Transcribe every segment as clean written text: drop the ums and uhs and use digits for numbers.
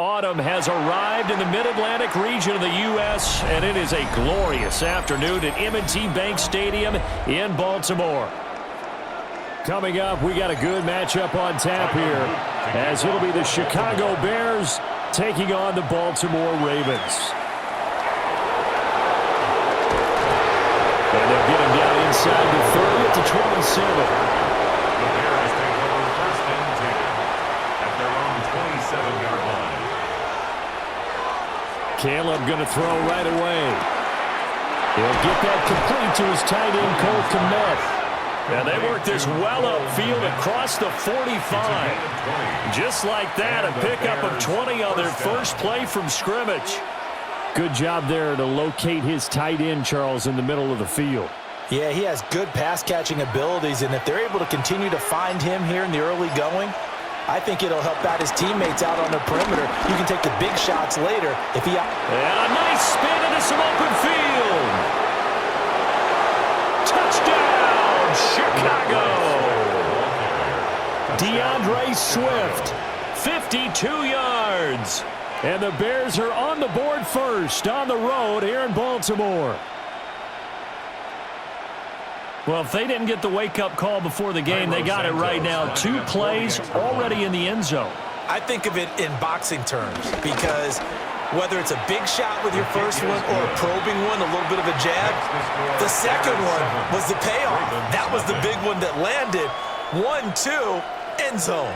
autumn has arrived in the Mid-Atlantic region of the U.S., and it is a glorious afternoon at M&T Bank Stadium in Baltimore. Coming up, we got a good matchup on tap here, as it'll be the Chicago Bears taking on the Baltimore Ravens. And they'll get him down inside the 30 to 27. The Bears take over first and 10 at their own 27-yard line. Caleb going to throw right away. He'll get that complete to his tight end, Cole Kmet. And they work this well upfield across the 45. Just like that, a pickup of 20 on their first play from scrimmage. Good job there to locate his tight end, Charles, in the middle of the field. Yeah, he has good pass-catching abilities, and if they're able to continue to find him here in the early going, I think it'll help out his teammates out on the perimeter. You can take the big shots later if he... And a nice spin into some open field. Touchdown, Chicago. DeAndre Swift, 52 yards. And the Bears are on the board first on the road here in Baltimore. Well, if they didn't get the wake-up call before the game, they got it right now. 2 plays already in the end zone. I think of it in boxing terms because whether it's a big shot with your first one or a probing one, a little bit of a jab, the second one was the payoff. That was the big one that landed. 1-2, end zone.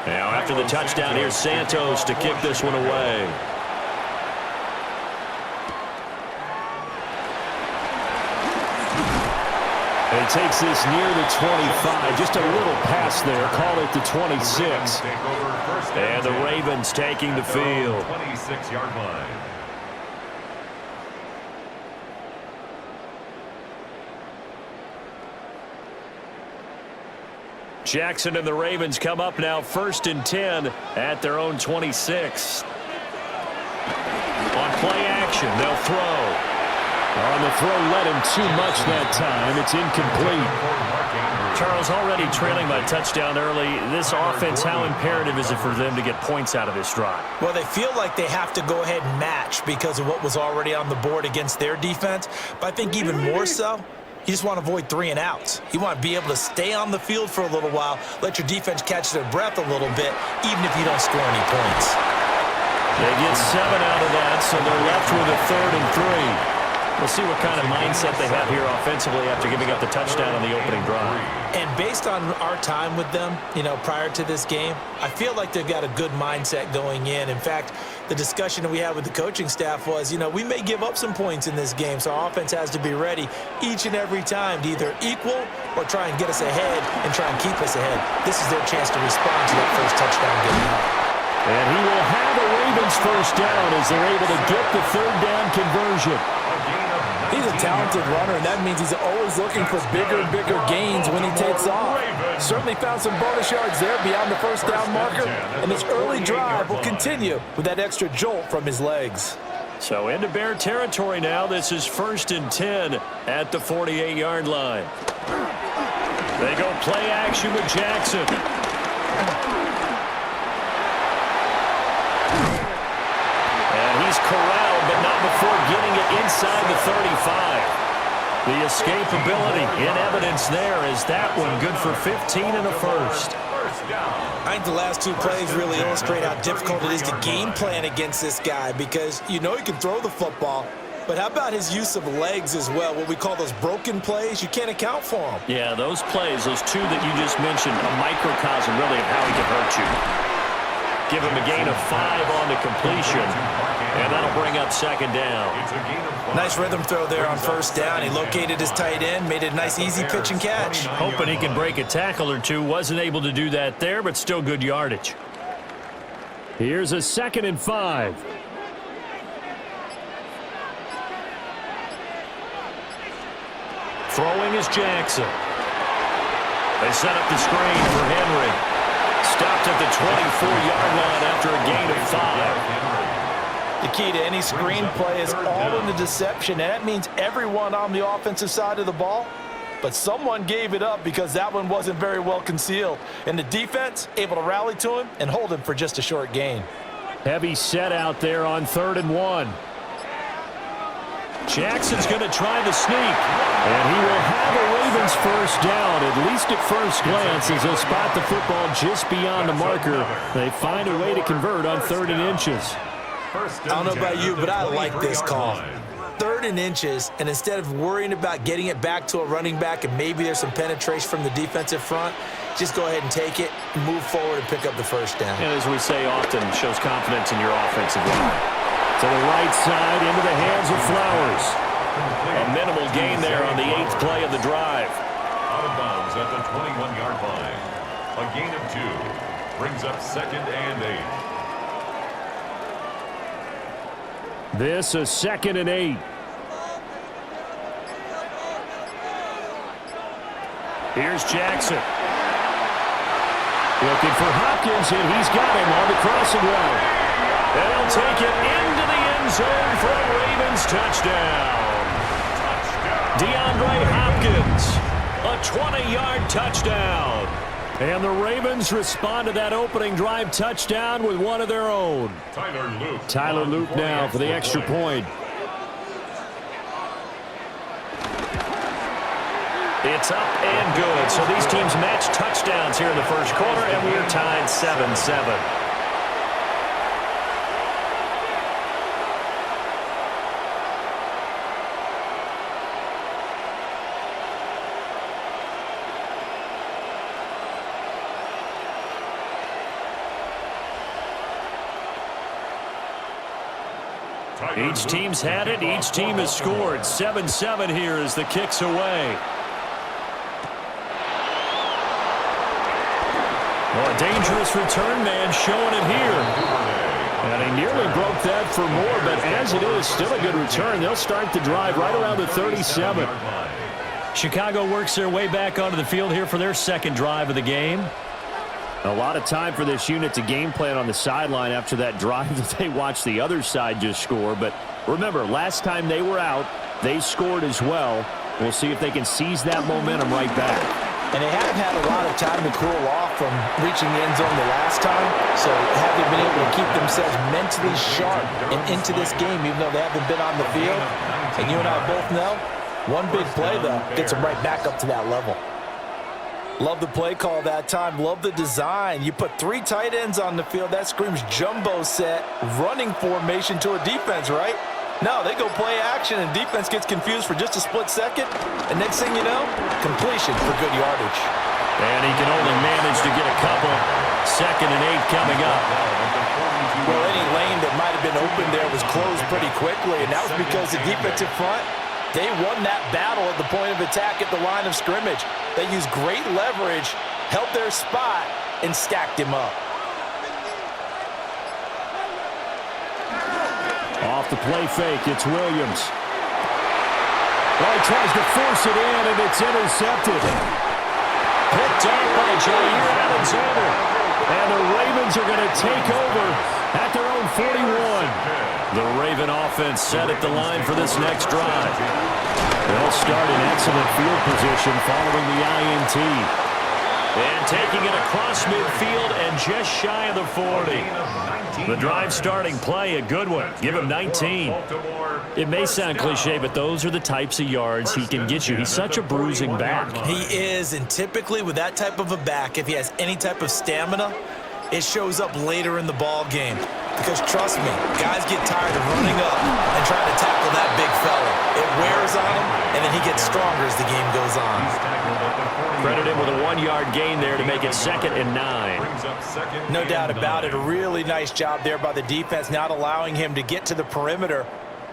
Now, after the touchdown, here's Santos to kick this one away. He takes this near the 25. Just a little pass there. Call it the 26. And the Ravens taking the field. 26-yard line. Jackson and the Ravens come up now first and 10 at their own 26. On play action, they'll throw. On the throw, let him too much that time. It's incomplete. Charles, already trailing by touchdown early. This offense, how imperative is it for them to get points out of this drive? Well, they feel like they have to go ahead and match because of what was already on the board against their defense. But I think even more so, you just want to avoid 3 and outs. You want to be able to stay on the field for a little while, let your defense catch their breath a little bit, even if you don't score any points. They get 7 out of that, so they're left with a 3rd and 3. We'll see what kind of mindset they have here offensively after giving up the touchdown on the opening drive. And based on our time with them, prior to this game, I feel like they've got a good mindset going in. In fact, the discussion that we had with the coaching staff was, we may give up some points in this game, so our offense has to be ready each and every time to either equal or try and get us ahead and try and keep us ahead. This is their chance to respond to that first touchdown getting up. And he will have a Ravens first down as they're able to get the 3rd down conversion. He's a talented runner, and that means he's always looking for bigger and bigger gains when he takes off. Certainly found some bonus yards there beyond the first down marker, and this early drive will continue with that extra jolt from his legs. So into Bear territory now. This is first and 10 at the 48-yard line. They go play action with Jackson. And he's corralled, but not before getting it inside the 35. The escapability in evidence there as that one good for 15 and a first. I think the last 2 plays really illustrate how difficult it is to game plan against this guy because he can throw the football, but how about his use of legs as well, what we call those broken plays? You can't account for them. Yeah, those plays, those 2 that you just mentioned, a microcosm really of how he can hurt you. Give him a gain of 5 on the completion, and that'll bring up 2nd down. Nice rhythm throw there on first down. He located his tight end, made it a nice easy pitch and catch. Hoping he can break a tackle or 2. Wasn't able to do that there, but still good yardage. Here's a 2nd and 5. Throwing is Jackson. They set up the screen for Henry. Stopped at the 24-yard line after a gain of 5. The key to any screen play is all in the deception, and that means everyone on the offensive side of the ball. But someone gave it up because that one wasn't very well concealed. And the defense able to rally to him and hold him for just a short gain. Heavy set out there on 3rd and 1. Jackson's going to try the sneak. And he will have a Ravens first down, at least at first glance, as they'll spot the football just beyond the marker. They find a way to convert on 3rd and inches. I don't know about you, but I like this call. 3rd and inches, and instead of worrying about getting it back to a running back and maybe there's some penetration from the defensive front, just go ahead and take it, move forward, and pick up the first down. And as we say often, shows confidence in your offensive line. To the right side, into the hands of Flowers. A minimal gain there on the 8th play of the drive. Out of bounds at the 21-yard line. A gain of 2 brings up 2nd and 8. This a 2nd and 8. Here's Jackson. Looking for Hopkins, and he's got him on the crossing route. And he'll take it into the end zone for a Ravens touchdown. DeAndre Hopkins, a 20-yard touchdown. And the Ravens respond to that opening drive touchdown with one of their own. Tyler Luke now for the extra point. It's up and good. So these teams match touchdowns here in the first quarter, and we're tied 7-7. Each team's had it. Each team has scored. 7-7 here as the kick's away. Well, a dangerous return man showing it here. And he nearly broke that for more, but as it is, still a good return. They'll start the drive right around the 37. Chicago works their way back onto the field here for their second drive of the game. A lot of time for this unit to game plan on the sideline after that drive that they watched the other side just score. But remember, last time they were out, they scored as well. We'll see if they can seize that momentum right back. And they haven't had a lot of time to cool off from reaching the end zone the last time. So have they been able to keep themselves mentally sharp and into this game, even though they haven't been on the field? And you and I both know, one big play, though, gets them right back up to that level. Love the play call that time. Love the design. You put 3 tight ends on the field. That screams jumbo set, running formation to a defense, right? No, they go play action, and defense gets confused for just a split second. And next thing you know, completion for good yardage. And he can only manage to get a couple. 2nd and 8 coming up. Well, any lane that might have been open there was closed pretty quickly, and that was because the defensive front, they won that battle at the point of attack at the line of scrimmage. They used great leverage, held their spot, and stacked him up. Off the play fake, it's Williams. Well, he tries to force it in, and it's intercepted. Picked up by Jair Alexander. And the Ravens are going to take over at their own 41. The Raven offense set at the line for this next drive. They'll start in excellent field position following the INT. And taking it across midfield and just shy of the 40. The drive starting play, a good one. Give him 19. It may sound cliche, but those are the types of yards he can get you. He's such a bruising back. He is, and typically with that type of a back, if he has any type of stamina, it shows up later in the ball game. Because trust me, guys get tired of running up and trying to tackle that big fella. It wears on him, and then he gets stronger as the game goes on. Credit him with a 1-yard gain there to make it 2nd and 9. No doubt about it. A really nice job there by the defense, not allowing him to get to the perimeter.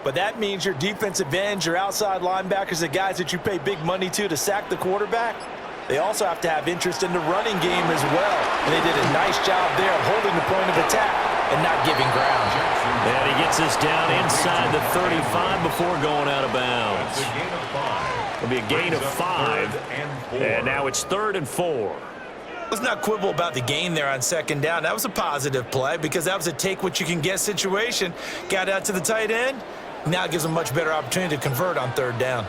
But that means your defensive ends, your outside linebackers, the guys that you pay big money to sack the quarterback, they also have to have interest in the running game as well. And they did a nice job there of holding the point of attack and not giving ground. And he gets us down inside the 35 before going out of bounds. It'll be a gain of 5. And now it's 3rd and 4. Let's not quibble about the gain there on second down. That was a positive play because that was a take-what-you-can-get situation. Got out to the tight end. Now it gives them a much better opportunity to convert on third down.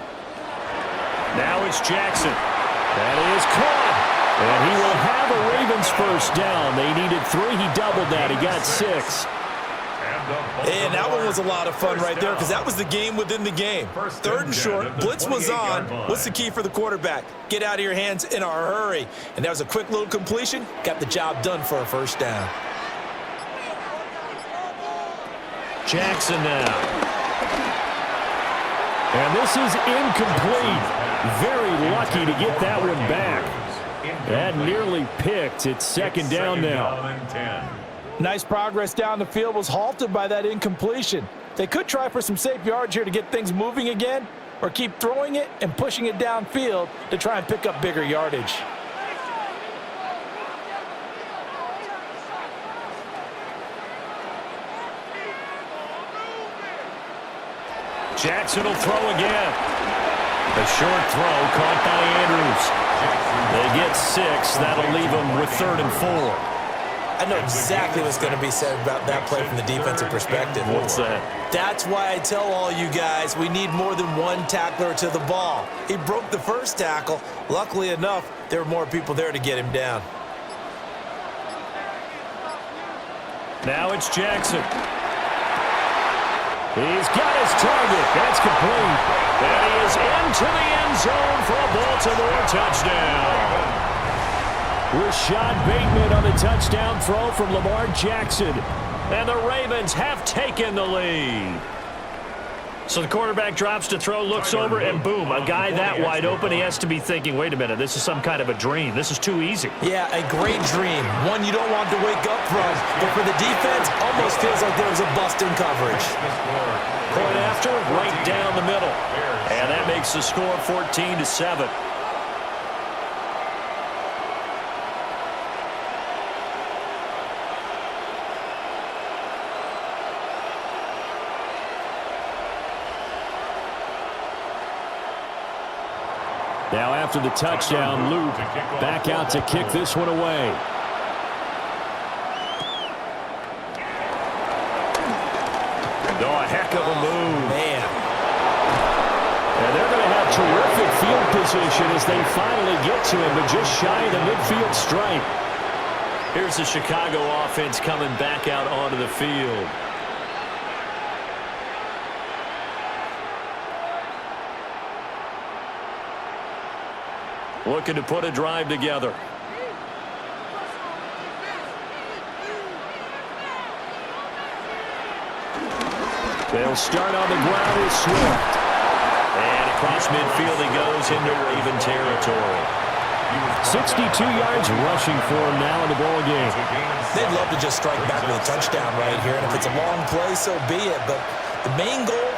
Now it's Jackson. That is caught. And he will have a Ravens first down. They needed 3. He doubled that. He got 6. And that one was a lot of fun right there because that was the game within the game. Third and short, blitz was on. What's the key for the quarterback? Get out of your hands in a hurry. And that was a quick little completion. Got the job done for a first down. Jackson now. And this is incomplete. Very lucky to get that one back. That nearly picked. It's second down now. Nice progress down the field was halted by that incompletion. They could try for some safe yards here to get things moving again, or keep throwing it and pushing it downfield to try and pick up bigger yardage. Jackson will throw again. A short throw caught by Andrews. They get 6. That'll leave them with 3rd and 4. I know exactly what's going to be said about that play from the defensive perspective. What's that? That's why I tell all you guys we need more than one tackler to the ball. He broke the first tackle. Luckily enough, there were more people there to get him down. Now it's Jackson. He's got his target. That's complete. And he is into the end zone for a Baltimore touchdown. Rashad Bateman on the touchdown throw from Lamar Jackson. And the Ravens have taken the lead. So the quarterback drops to throw, looks over, and boom, a guy that wide open, he has to be thinking, wait a minute, this is some kind of a dream. This is too easy. Yeah, a great dream. One you don't want to wake up from. But for the defense, almost feels like there was a bust in coverage. Point after, right down the middle. And that makes the score 14-7. Now after the touchdown, Luke back out to kick this one away. Oh, a heck of a move. Man. And they're going to have terrific field position as they finally get to him, but just shy of the midfield stripe. Here's the Chicago offense coming back out onto the field. Looking to put a drive together. They'll start on the ground with Swift. And across midfield he goes into Raven territory. 62 yards rushing for him now in the ball game. They'd love to just strike back with a touchdown right here. And if it's a long play, so be it. But the main goal,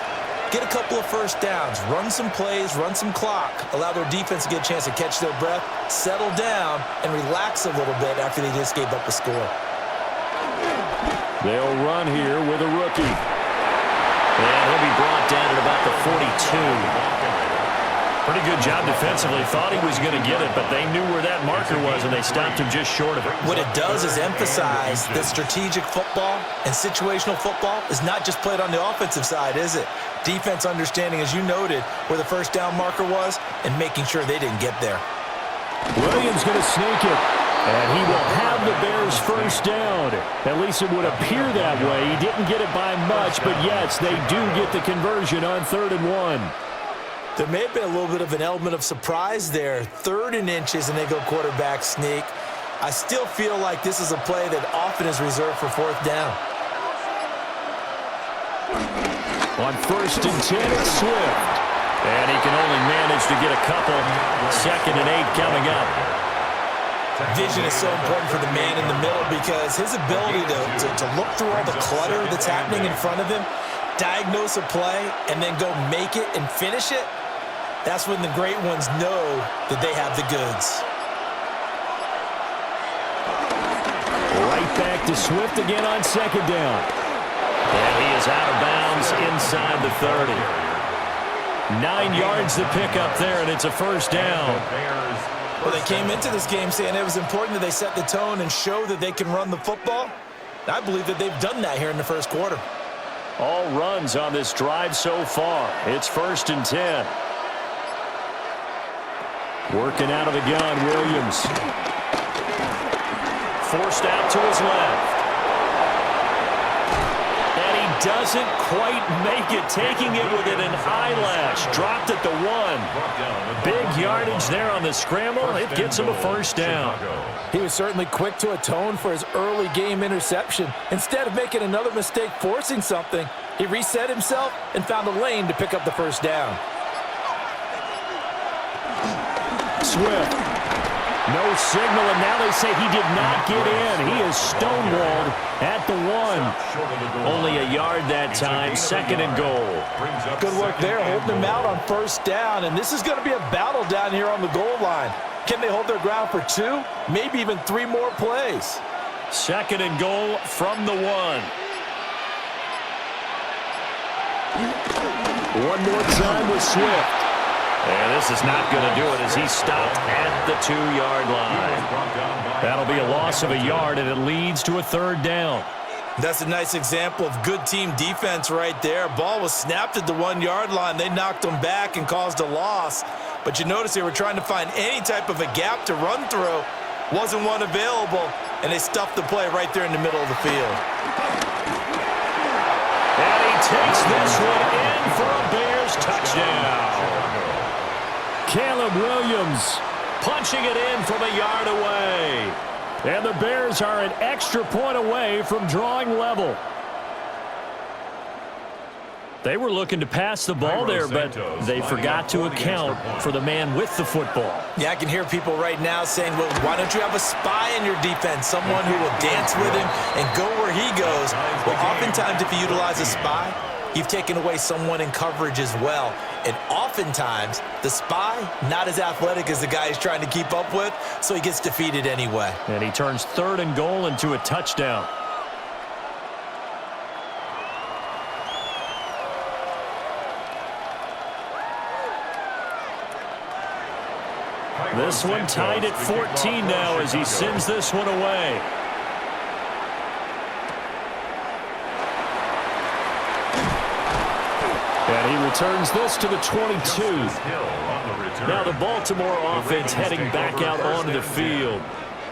get a couple of first downs, run some plays, run some clock, allow their defense to get a chance to catch their breath, settle down, and relax a little bit after they just gave up a score. They'll run here with a rookie. And he'll be brought down at about the 42. Pretty good job defensively. Thought he was going to get it, but they knew where that marker was, and they stopped him just short of it. What it does is emphasize that strategic football and situational football is not just played on the offensive side, is it? Defense understanding, as you noted, where the first down marker was and making sure they didn't get there. Williams going to sneak it, and he will have the Bears first down. At least it would appear that way. He didn't get it by much, but yes, they do get the conversion on 3rd and 1. There may have been a little bit of an element of surprise there. 3rd and inches, and they go quarterback sneak. I still feel like this is a play that often is reserved for 4th down. On 1st and 10, it's Swift. And he can only manage to get a couple. 2nd and 8 coming up. Vision is so important for the man in the middle because his ability to look through all the clutter that's happening in front of him, diagnose a play, and then go make it and finish it, that's when the great ones know that they have the goods. Right back to Swift again on 2nd down. And he is out of bounds inside the 30. 9 yards to pick up there, and it's a first down. Well, they came into this game saying it was important that they set the tone and show that they can run the football. I believe that they've done that here in the first quarter. All runs on this drive so far. It's 1st and 10. Working out of the gun, Williams. Forced out to his left. And he doesn't quite make it, taking it within an eyelash. Dropped at the 1. Big yardage there on the scramble. It gets him a first down. He was certainly quick to atone for his early game interception. Instead of making another mistake forcing something, he reset himself and found a lane to pick up the first down. Swift. No signal, and now they say he did not get in. He is stonewalled at the 1. Only a yard that time, 2nd and goal. Good work there, holding him out on first down, and this is going to be a battle down here on the goal line. Can they hold their ground for 2, maybe even 3 more plays? 2nd and goal from the 1. One more time with Swift. And this is not going to do it as he stopped at the 2-yard line. That'll be a loss of a yard, and it leads to a 3rd down. That's a nice example of good team defense right there. Ball was snapped at the 1-yard line. They knocked them back and caused a loss. But you notice they were trying to find any type of a gap to run through. Wasn't one available, and they stuffed the play right there in the middle of the field. And he takes this one in for a Bears touchdown. Caleb Williams punching it in from a yard away. And the Bears are an extra point away from drawing level. They were looking to pass the ball there, but they forgot to account for the man with the football. Yeah, I can hear people right now saying, well, why don't you have a spy in your defense, someone who will dance with him and go where he goes? Well, oftentimes if you utilize a spy, you've taken away someone in coverage as well. And oftentimes, the spy, not as athletic as the guy he's trying to keep up with, so he gets defeated anyway. And he turns 3rd and goal into a touchdown. This one tied at 14 now as he sends this one away. And he returns this to the 22. Now the Baltimore offense heading back out onto the field.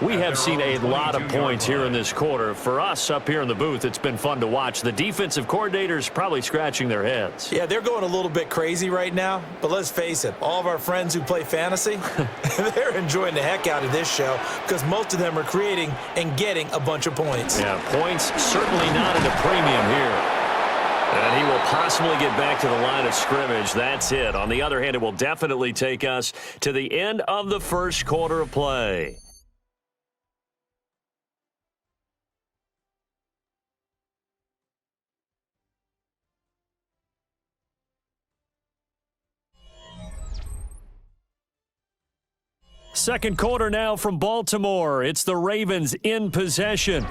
We have seen a lot of points here in this quarter. For us up here in the booth, it's been fun to watch. The defensive coordinators probably scratching their heads. Yeah, they're going a little bit crazy right now. But let's face it, all of our friends who play fantasy, they're enjoying the heck out of this show because most of them are creating and getting a bunch of points. Yeah, points certainly not at a premium here. And he will possibly get back to the line of scrimmage. That's it. On the other hand, it will definitely take us to the end of the first quarter of play. Second quarter now from Baltimore. It's the Ravens in possession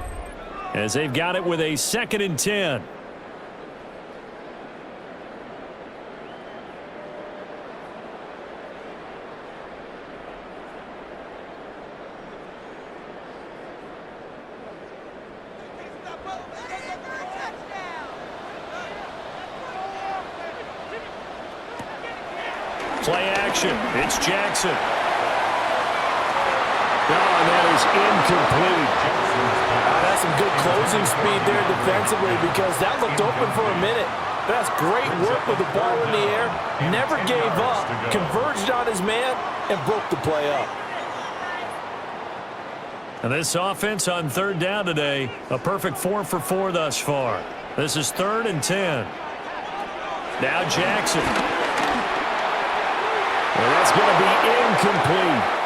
as they've got it with a 2nd and 10. Play action. It's Jackson. Oh, and that is incomplete. That's some good closing speed there defensively because that looked open for a minute. That's great work with the ball in the air. Never gave up, converged on his man, and broke the play up. And this offense on 3rd down today, a perfect 4 for 4 thus far. This is 3rd and 10. Now Jackson. Well, that's going to be incomplete.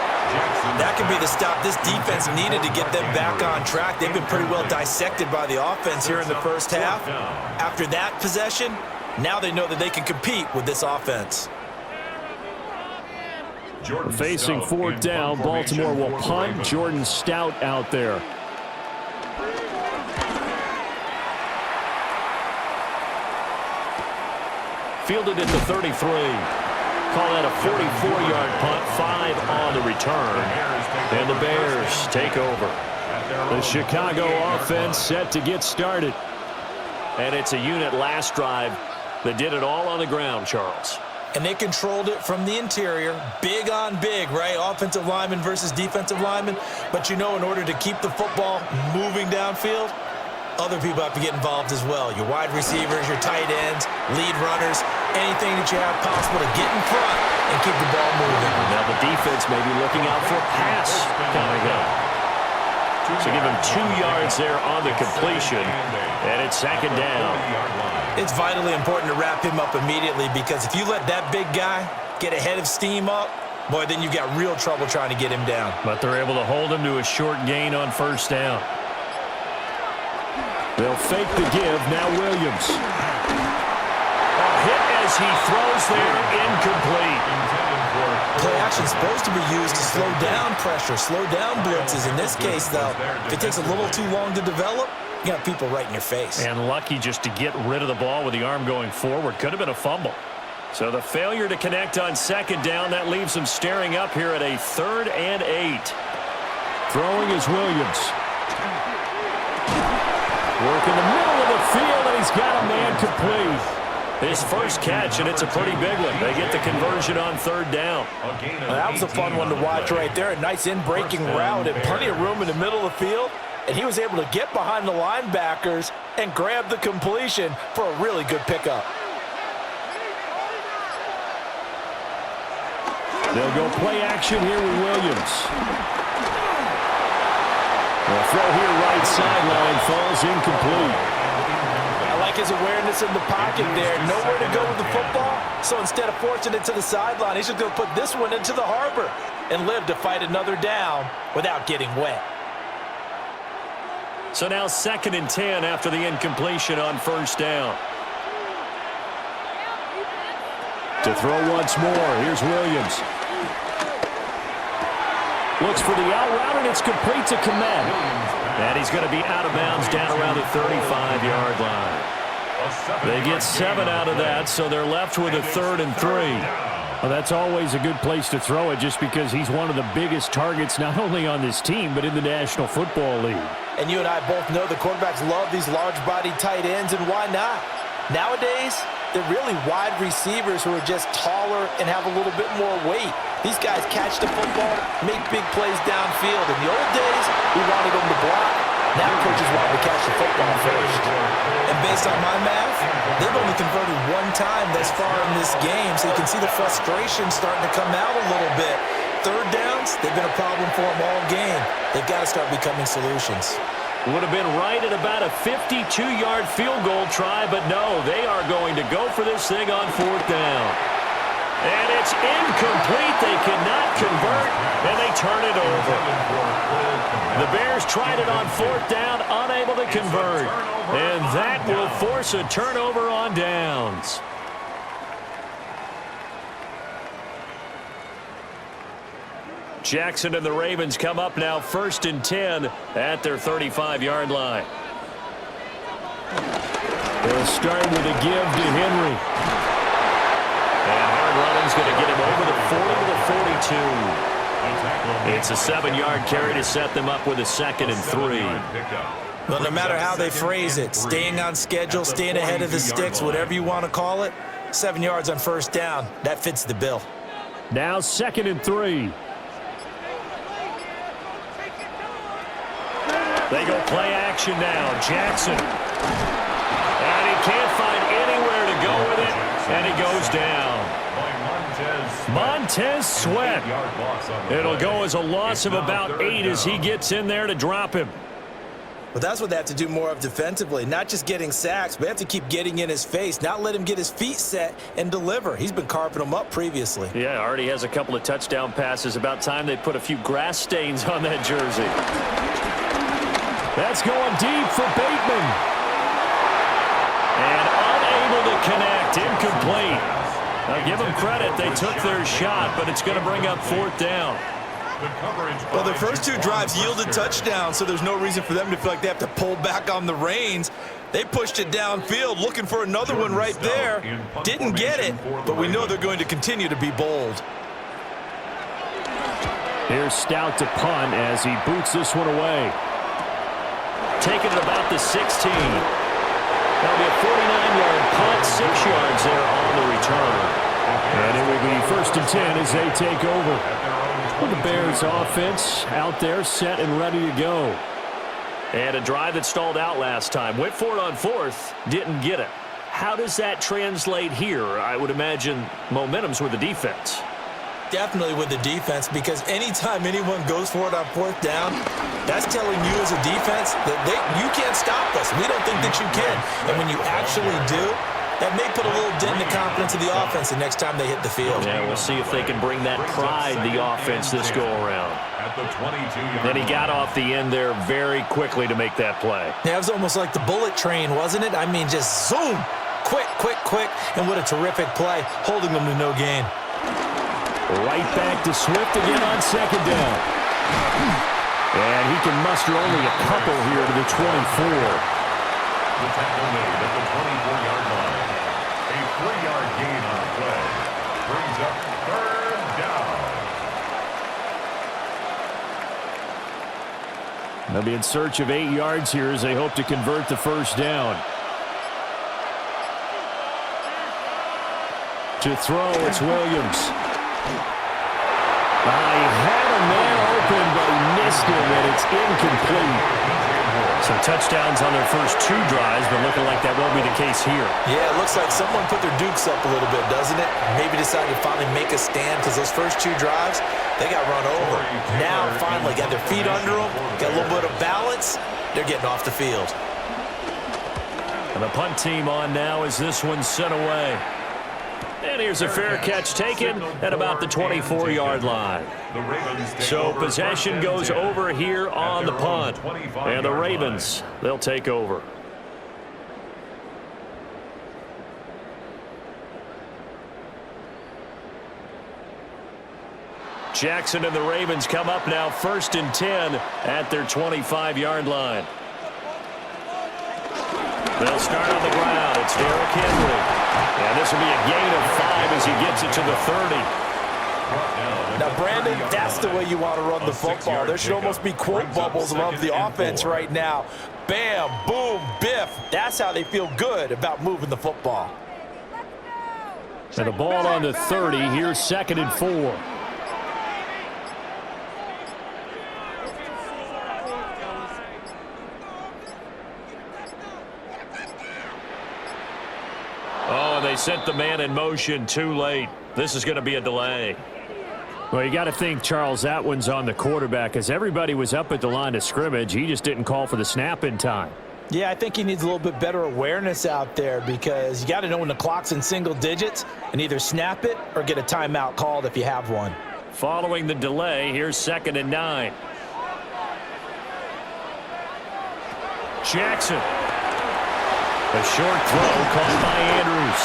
That could be the stop this defense needed to get them back on track. They've been pretty well dissected by the offense here in the first half. After that possession, now they know that they can compete with this offense. Facing 4th down, Baltimore will punt. Jordan Stout out there. Fielded at the 33. Call that a 44-yard punt, 5 on the return. And the Bears take over. The Chicago offense set to get started. And it's a unit last drive that did it all on the ground, Charles. And they controlled it from the interior, big on big, right? Offensive lineman versus defensive lineman. But you know, in order to keep the football moving downfield, other people have to get involved as well. Your wide receivers, your tight ends, lead runners, anything that you have possible to get in front and keep the ball moving. Now the defense may be looking out for a pass coming up. So give him 2 yards there on the completion, and it's second down. It's vitally important to wrap him up immediately, because if you let that big guy get ahead of steam up, boy, then you've got real trouble trying to get him down. But they're able to hold him to a short gain on first down. They'll fake the give. Now Williams. A hit as he throws there, incomplete. Play action is supposed to be used to slow down pressure, slow down blitzes. In this case, though, if it takes a little too long to develop, you got people right in your face. And lucky just to get rid of the ball with the arm going forward. Could have been a fumble. So the failure to connect on second down, that leaves them staring up here at a 3rd and 8. Throwing is Williams. Work in the middle of the field, and he's got a man complete. His first catch, and it's a pretty big one. They get the conversion on 3rd down. Well, that was a fun one to watch right there. A nice in-breaking route and plenty of room in the middle of the field. And he was able to get behind the linebackers and grab the completion for a really good pickup. They'll go play action here with Williams. The throw here right sideline falls incomplete. I like his awareness in the pocket there. Nowhere to go with the football. So instead of forcing it to the sideline, he's just going to put this one into the harbor and live to fight another down without getting wet. So now 2nd and 10 after the incompletion on first down. To throw once more, here's Williams. Looks for the out route, and it's complete to Komet. And he's going to be out of bounds down around the 35-yard line. They get 7 out of that, so they're left with a 3rd and 3. Well, that's always a good place to throw it, just because he's one of the biggest targets not only on this team but in the National Football League. And you and I both know the quarterbacks love these large-bodied tight ends, and why not? Nowadays, they're really wide receivers who are just taller and have a little bit more weight. These guys catch the football, make big plays downfield. In the old days, we wanted them to block. Now coaches want them to catch the football first. And based on my math, they've only converted 1 time thus far in this game, so you can see the frustration starting to come out a little bit. 3rd downs, they've been a problem for them all game. They've got to start becoming solutions. Would have been right at about a 52-yard field goal try, but no, they are going to go for this thing on 4th down. And it's incomplete. They cannot convert, and they turn it over. The Bears tried it on 4th down, unable to convert. And that will force a turnover on downs. Jackson and the Ravens come up now 1st and 10 at their 35-yard line. They'll start with a give to Henry. And hard running's going to get him over the 40 to the 42. It's a 7-yard carry to set them up with a 2nd and 3. Well, no matter how they phrase it, staying on schedule, staying ahead of the sticks, whatever you want to call it, 7 yards on 1st down, that fits the bill. Now 2nd and 3. They go play action now. Jackson. And he can't find anywhere to go with it, and he goes down. Montez Sweat. It'll go as a loss of about 8 as he gets in there to drop him. But that's what they have to do more of defensively, not just getting sacks, but they have to keep getting in his face, not let him get his feet set and deliver. He's been carving them up previously. Yeah, already has a couple of touchdown passes. About time they put a few grass stains on that jersey. That's going deep for Bateman. And unable to connect, incomplete. Now give them credit, they took their shot, but it's going to bring up 4th down. Well, their first two drives yielded touchdowns, so there's no reason for them to feel like they have to pull back on the reins. They pushed it downfield, looking for another one right there. Didn't get it, but we know they're going to continue to be bold. Here's Stout to punt as he boots this one away. Taking it about the 16. That'll be a 49-yard punt, 6 yards there on the return. And it will be 1st and 10 as they take over. Well, the Bears offense out there set and ready to go. And a drive that stalled out last time. Went for it on 4th, didn't get it. How does that translate here? I would imagine momentum's with the defense. Definitely with the defense, because anytime anyone goes for it on 4th down, that's telling you as a defense that you can't stop us. We don't think that you can. And when you actually do, that may put a little dent in the confidence of the offense the next time they hit the field. Yeah, we'll see if they can bring that pride, the offense, this go-around. Then he got off the end there very quickly to make that play. Yeah, it was almost like the bullet train, wasn't it? I mean, just zoom, quick, quick, quick, and what a terrific play, holding them to no gain. Right back to Swift again on 2nd down. And he can muster only a couple here to the 24. The tackle made at the 24-yard line. A 3-yard gain on the play. Brings up 3rd down. They'll be in search of 8 yards here as they hope to convert the 1st down. To throw, it's Williams. He had a man open, but he missed him, and it's incomplete. So touchdowns on their first 2 drives, but looking like that won't be the case here. Yeah, it looks like someone put their dukes up a little bit, doesn't it? Maybe decided to finally make a stand, because those first 2 drives, they got run over. Now, finally, got their feet under them, got a little bit of balance. They're getting off the field. And the punt team on now as this one's sent away. And here's a fair catch taken at about the 24-yard line. So possession goes over here on the punt. And the Ravens, they'll take over. Jackson and the Ravens come up now 1st and 10 at their 25-yard line. They'll start on the ground. It's Derrick Henry. And this will be a gain of 5 as he gets it to the 30. Now, Brandon, that's the way you want to run the football. There should almost be quote bubbles above the offense right now. Bam, boom, biff. That's how they feel good about moving the football. And the ball on the 30. Here's 2nd and 4. Oh, they sent the man in motion too late. This is going to be a delay. Well, you got to think, Charles, that one's on the quarterback, as everybody was up at the line of scrimmage. He just didn't call for the snap in time. Yeah, I think he needs a little bit better awareness out there, because you got to know when the clock's in single digits and either snap it or get a timeout called if you have one. Following the delay, here's 2nd and 9. Jackson. A short throw caught by Andrews.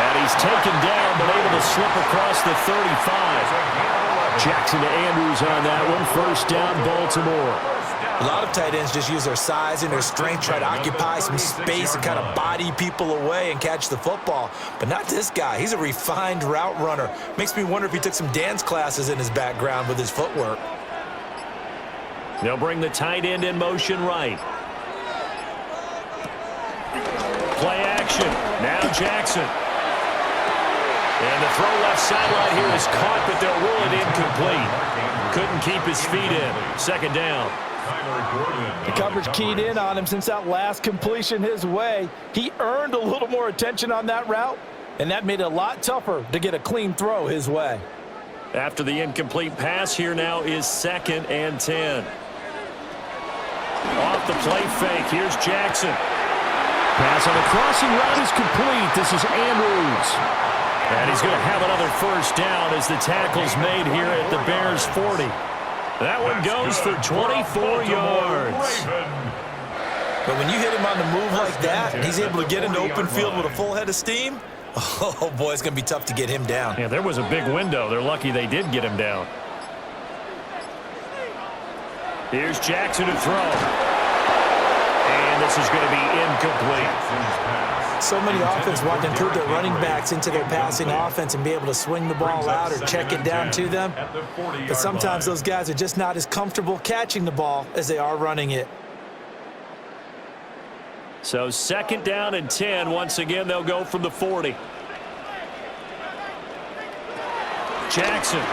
And he's taken down, but able to slip across the 35. Jackson to Andrews on that one. 1st down, Baltimore. A lot of tight ends just use their size and their strength, try to occupy some space and kind of body people away and catch the football. But not this guy. He's a refined route runner. Makes me wonder if he took some dance classes in his background with his footwork. They'll bring the tight end in motion right. Play action. Now Jackson. And the throw left sideline here is caught, but they'll rule it incomplete. Couldn't keep his feet in. 2nd down. The coverage keyed in on him since that last completion his way. He earned a little more attention on that route, and that made it a lot tougher to get a clean throw his way. After the incomplete pass, here now is 2nd and 10. Off the play fake. Here's Jackson. Pass on the crossing route is complete. This is Andrews. And he's going to have another 1st down as the tackle's made here at the Bears' 40. That one goes for 24 yards. But when you hit him on the move like that, and he's able to get into open field with a full head of steam, oh, boy, it's going to be tough to get him down. Yeah, there was a big window. They're lucky they did get him down. Here's Jackson to throw. And this is going to be incomplete. So many offenses want to include their running backs into their passing offense and be able to swing the ball out or check it down to them. But sometimes those guys are just not as comfortable catching the ball as they are running it. So 2nd down and 10. Once again, they'll go from the 40. Jackson.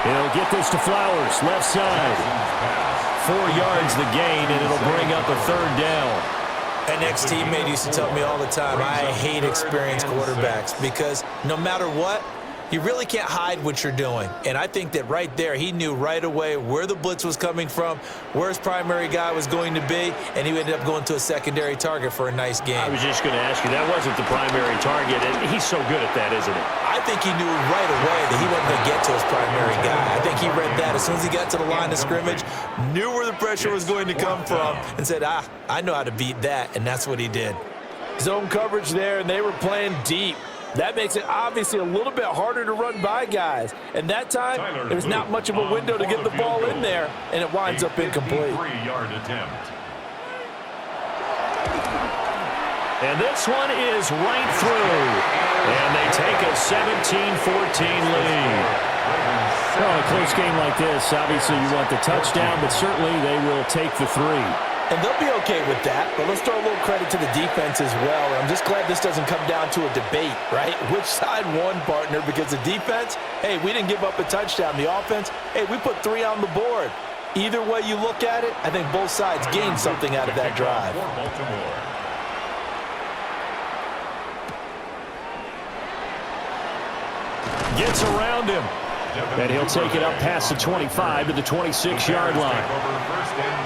He'll get this to Flowers, left side. 4 yards the gain, and it'll bring up a 3rd down. An ex-teammate used to tell me all the time, I hate experienced quarterbacks because no matter what, you really can't hide what you're doing. And I think that right there, he knew right away where the blitz was coming from, where his primary guy was going to be, and he ended up going to a secondary target for a nice game. I was just going to ask you, that wasn't the primary target, and he's so good at that, isn't he? I think he knew right away that he wasn't going to get to his primary guy. I think he read that as soon as he got to the line of scrimmage, knew where the pressure was going to come from, and said, I know how to beat that, and that's what he did. Zone coverage there, and they were playing deep. That makes it obviously a little bit harder to run by guys. And that time, there's not much of a window to get the ball in there, and it winds up incomplete. 3-yard attempt. And this one is right through. And they take a 17-14 lead. Well, a close game like this, obviously you want the touchdown, but certainly they will take the 3. And they'll be okay with that, but let's throw a little credit to the defense as well. I'm just glad this doesn't come down to a debate, right? Which side won, partner? Because the defense, hey, we didn't give up a touchdown. The offense, hey, we put 3 on the board. Either way you look at it, I think both sides gained something out of that drive. Gets around him. And he'll take it up past the 25 to the 26-yard line.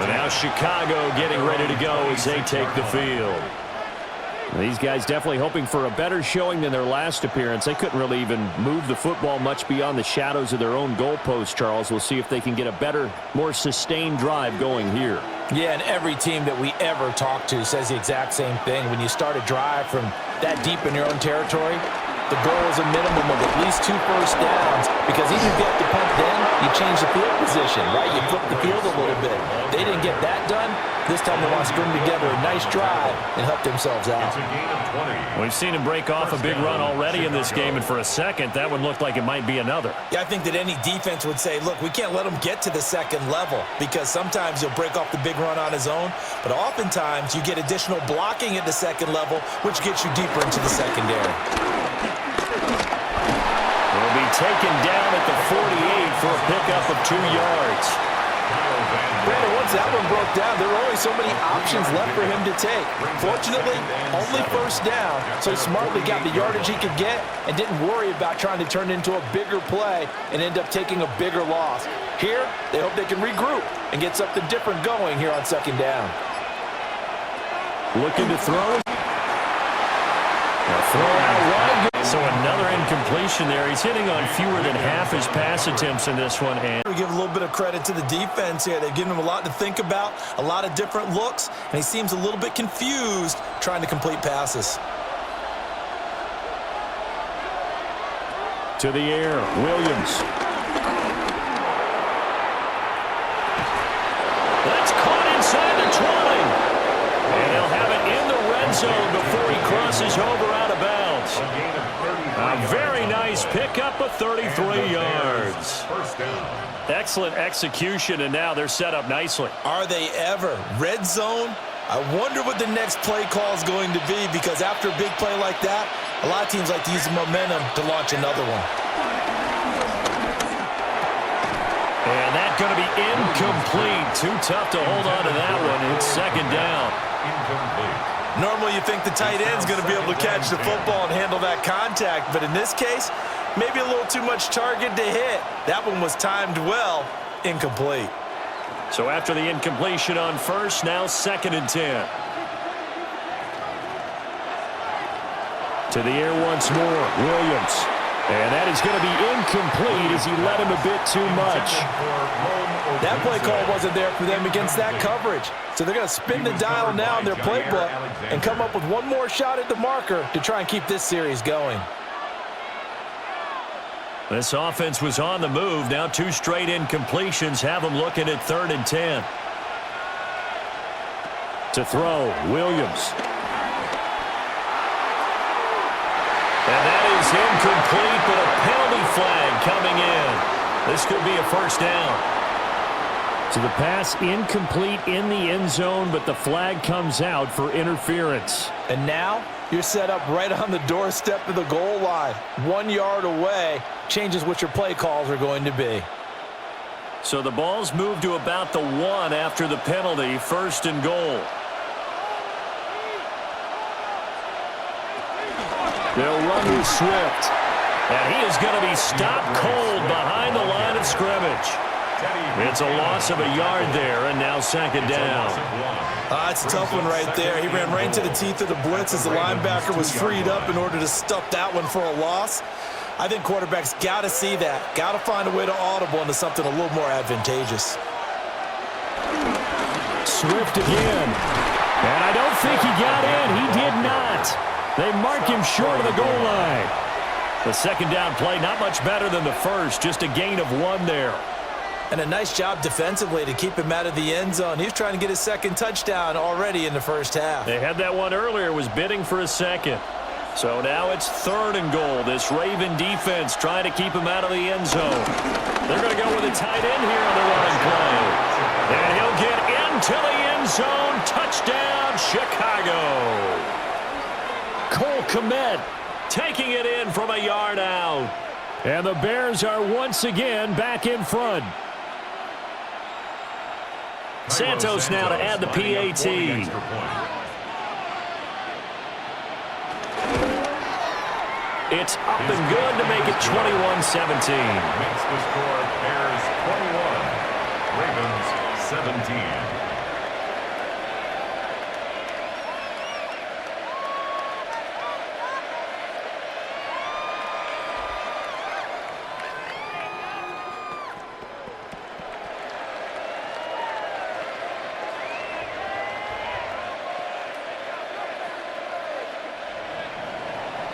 And now Chicago getting ready to go as they take the field. These guys definitely hoping for a better showing than their last appearance. They couldn't really even move the football much beyond the shadows of their own goalpost, Charles. We'll see if they can get a better, more sustained drive going here. Yeah, and every team that we ever talk to says the exact same thing. When you start a drive from that deep in your own territory, the goal is a minimum of at least 2 first downs, because even if you have to punt then, you change the field position, right? You flip the field a little bit. They didn't get that done. This time they want to string together a nice drive and help themselves out. It's a gain of 20. We've seen him break off a big run already in this game, and for a second, that one looked like it might be another. Yeah, I think that any defense would say, look, we can't let him get to the second level, because sometimes he'll break off the big run on his own, but oftentimes you get additional blocking at the second level, which gets you deeper into the secondary. Will be taken down at the 48 for a pickup of 2 yards. Brandon, once that one broke down, there were only so many options left for him to take. Fortunately, only first down, so he smartly got the yardage he could get and didn't worry about trying to turn it into a bigger play and end up taking a bigger loss. Here, they hope they can regroup and get something different going here on 2nd down. Looking to throw. Throw out wide. So another incompletion there. He's hitting on fewer than half his pass attempts in this one. And we give a little bit of credit to the defense here. They've given him a lot to think about, a lot of different looks, and he seems a little bit confused trying to complete passes. To the air, Williams. That's caught inside the 20. And they'll have it in the red zone before he crosses over out of bounds. A very nice pickup of 33 yards. First down. Excellent execution, and now they're set up nicely. Are they ever? Red zone? I wonder what the next play call is going to be, because after a big play like that, a lot of teams like to use the momentum to launch another one. And that's going to be incomplete. Too tough to hold on to that one. It's 2nd down. Incomplete. Normally you think the tight end's going to be able to catch the football and handle that contact, but in this case, maybe a little too much target to hit. That one was timed well, incomplete. So after the incompletion on first, now 2nd and 10. To the air once more, Williams. And that is going to be incomplete as he led him a bit too much. That play call wasn't there for them against that coverage. So they're going to spin the dial now in their playbook and come up with one more shot at the marker to try and keep this series going. This offense was on the move. Now 2 straight incompletions have them looking at 3rd and 10. To throw, Williams. And that is incomplete, but a penalty flag coming in. This could be a first down. So the pass incomplete in the end zone, but the flag comes out for interference. And now you're set up right on the doorstep of the goal line. 1 yard away changes what your play calls are going to be. So the ball's moved to about the 1 after the penalty, 1st and goal. They'll run with Swift. And he is going to be stopped cold behind the line of scrimmage. It's a loss of a yard there, and now 2nd down. It's a tough one right there. He ran right into the teeth of the blitz as the linebacker was freed up in order to stuff that one for a loss. I think quarterbacks got to see that. Got to find a way to audible into something a little more advantageous. Swift again. And I don't think he got in. He did not. They mark him short of the goal line. The 2nd down play, not much better than the first. Just a gain of 1 there. And a nice job defensively to keep him out of the end zone. He was trying to get his 2nd touchdown already in the first half. They had that one earlier, was bidding for a 2nd. So now it's 3rd and goal. This Raven defense trying to keep him out of the end zone. They're going to go with a tight end here on the running play. And he'll get into the end zone. Touchdown, Chicago. Cole Kmet taking it in from a yard out. And the Bears are once again back in front. Santos now to add the PAT. It's up and good to make it 21-17. Makes the score Bears 21, Ravens 17.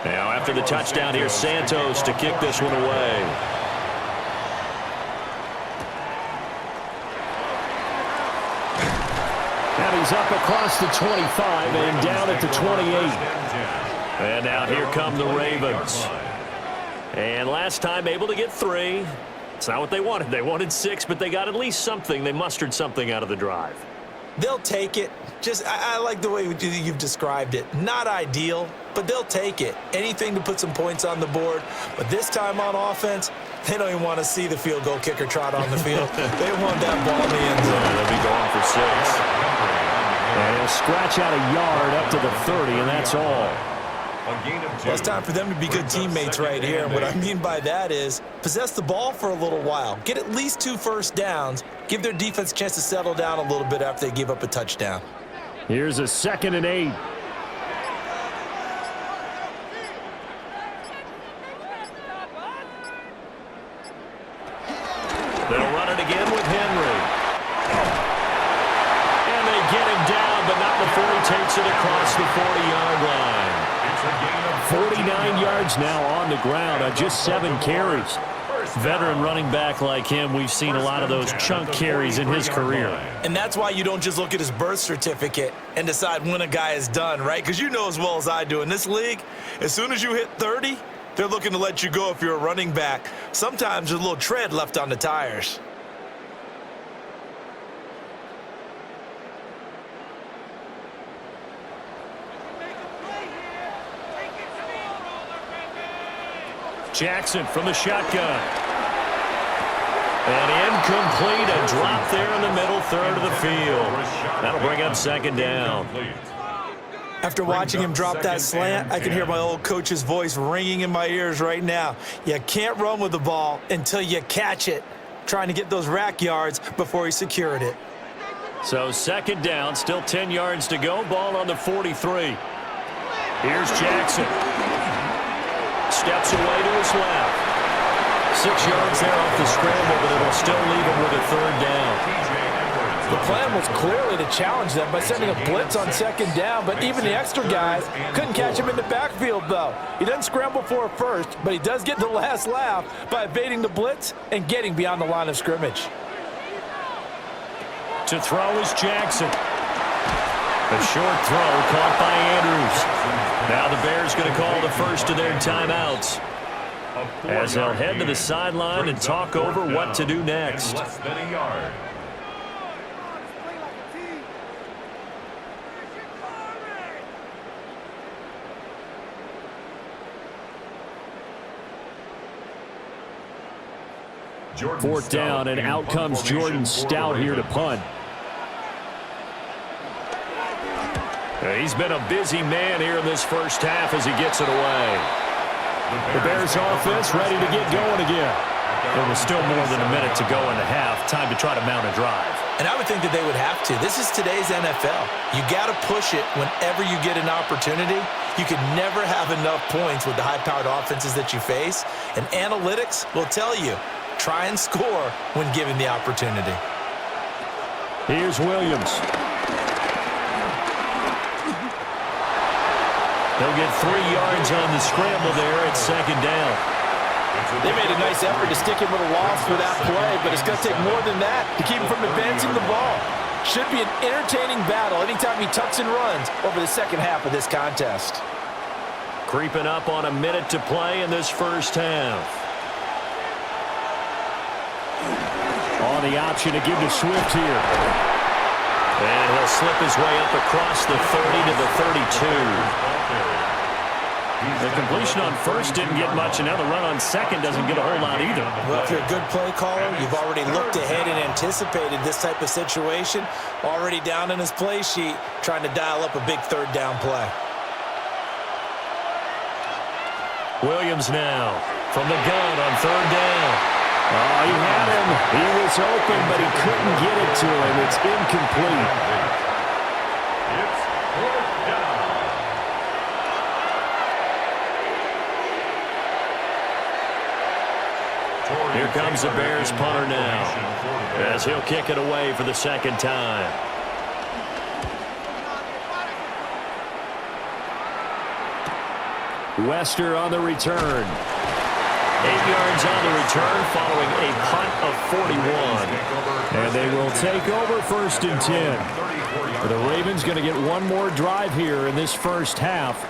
Now after the touchdown, here's Santos to kick this one away. And he's up across the 25 and down at the 28. And now here come the Ravens. And last time able to get 3. It's not what they wanted. They wanted 6, but they got at least something. They mustered something out of the drive. They'll take it. I like the way you've described it. Not ideal, but they'll take it. Anything to put some points on the board. But this time on offense, they don't even want to see the field goal kicker trot on the field. They want that ball in the end zone. They'll be going for 6. And he'll scratch out a yard up to the 30, and that's all. Well, it's time for them to be good teammates right here. And what I mean by that is possess the ball for a little while. Get at least 2 first downs. Give their defense a chance to settle down a little bit after they give up a touchdown. Here's a 2nd and 8. They'll run it again with Henry. And they get him down, but not before he takes it across the 40-yard line. 49 yards now on the ground on just 7 carries. Veteran running back like him, we've seen a lot of those chunk carries in his career. And that's why you don't just look at his birth certificate and decide when a guy is done, right? Because you know as well as I do, in this league, as soon as you hit 30, they're looking to let you go if you're a running back. Sometimes there's a little tread left on the tires. Jackson from the shotgun. And incomplete, a drop there in the middle third of the field. That'll bring up 2nd down. After watching him drop that slant, I can hear my old coach's voice ringing in my ears right now. You can't run with the ball until you catch it. Trying to get those rack yards before he secured it. So 2nd down, still 10 yards to go. Ball on the 43. Here's Jackson. Steps away to his left. 6 yards there off the scramble, but it'll still leave him with a 3rd down. The plan was clearly to challenge them by sending a blitz on second down, but even the extra guys couldn't catch him in the backfield, though. He doesn't scramble for a first, but he does get the last laugh by evading the blitz and getting beyond the line of scrimmage. To throw is Jackson. A short throw caught by Andrews. Now the Bears going to call the first of their timeouts, as they'll head to the sideline and talk over what to do next. Less than a yard. Fourth down, and out comes Jordan Stout here to punt. He's been a busy man here in this first half as he gets it away. The Bears offense ready to get going again. There was still more than a minute to go in the half. Time to try to mount a drive. And I would think that they would have to. This is today's NFL. You got to push it whenever you get an opportunity. You can never have enough points with the high-powered offenses that you face. And analytics will tell you, try and score when given the opportunity. Here's Williams. They'll get 3 yards on the scramble there at second down. They made a nice effort to stick him with a loss for that play, but it's going to take more than that to keep him from advancing the ball. Should be an entertaining battle anytime he tucks and runs over the second half of this contest. Creeping up on a minute to play in this first half. On the option to give to Swift here. And he'll slip his way up across the 30 to the 32. The completion on first didn't get much, and now the run on second doesn't get a whole lot either. Well, if you're a good play caller, you've already looked ahead and anticipated this type of situation. Already down in his play sheet, trying to dial up a big third down play. Williams now from the gun on third down. Oh, he had him. He was open, but he couldn't get it to him. It's incomplete. It's fourth down. Here comes the Bears punter now, as he'll kick it away for the second time. Wester on the return. 8 yards on the return following a punt of 41. And they will take over first and 10. The Ravens going to get one more drive here in this first half.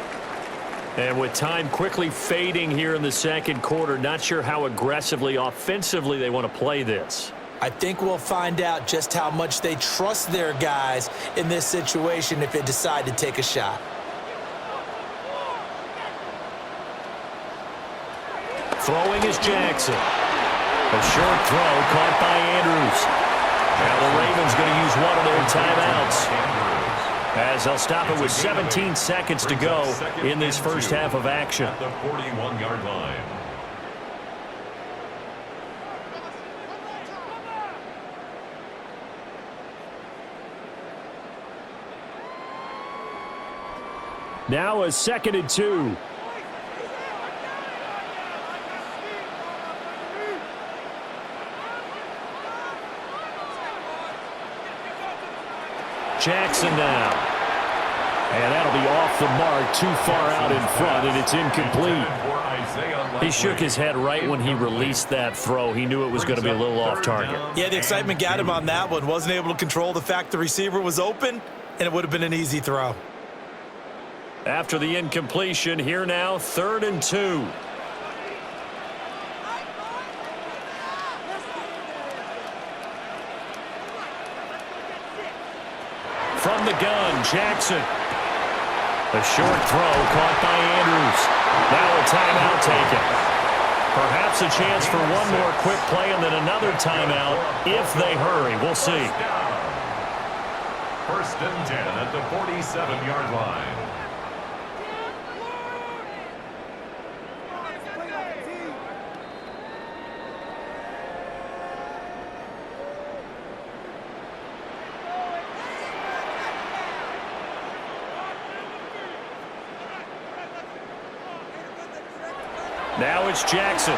And with time quickly fading here in the second quarter, not sure how aggressively, offensively they want to play this. I think we'll find out just how much they trust their guys in this situation if they decide to take a shot. Throwing is Jackson. A short throw caught by Andrews. Now the Ravens going to use one of their timeouts, as they'll stop it with 17 seconds to go in this first half of action. At the 41-yard line. Now a 2nd and 2. Jackson now. And that'll be off the mark, too far out in front, and it's incomplete. He shook his head right when he released that throw. He knew it was going to be a little off target. Yeah, the excitement got him on that one. Wasn't able to control the fact the receiver was open, and it would have been an easy throw. After the incompletion, here now, 3rd and 2. From the gun, Jackson. A short throw caught by Andrews. Now a timeout taken. Perhaps a chance for one more quick play and then another timeout if they hurry. We'll see. 1st and 10 at the 47-yard line. Now it's Jackson.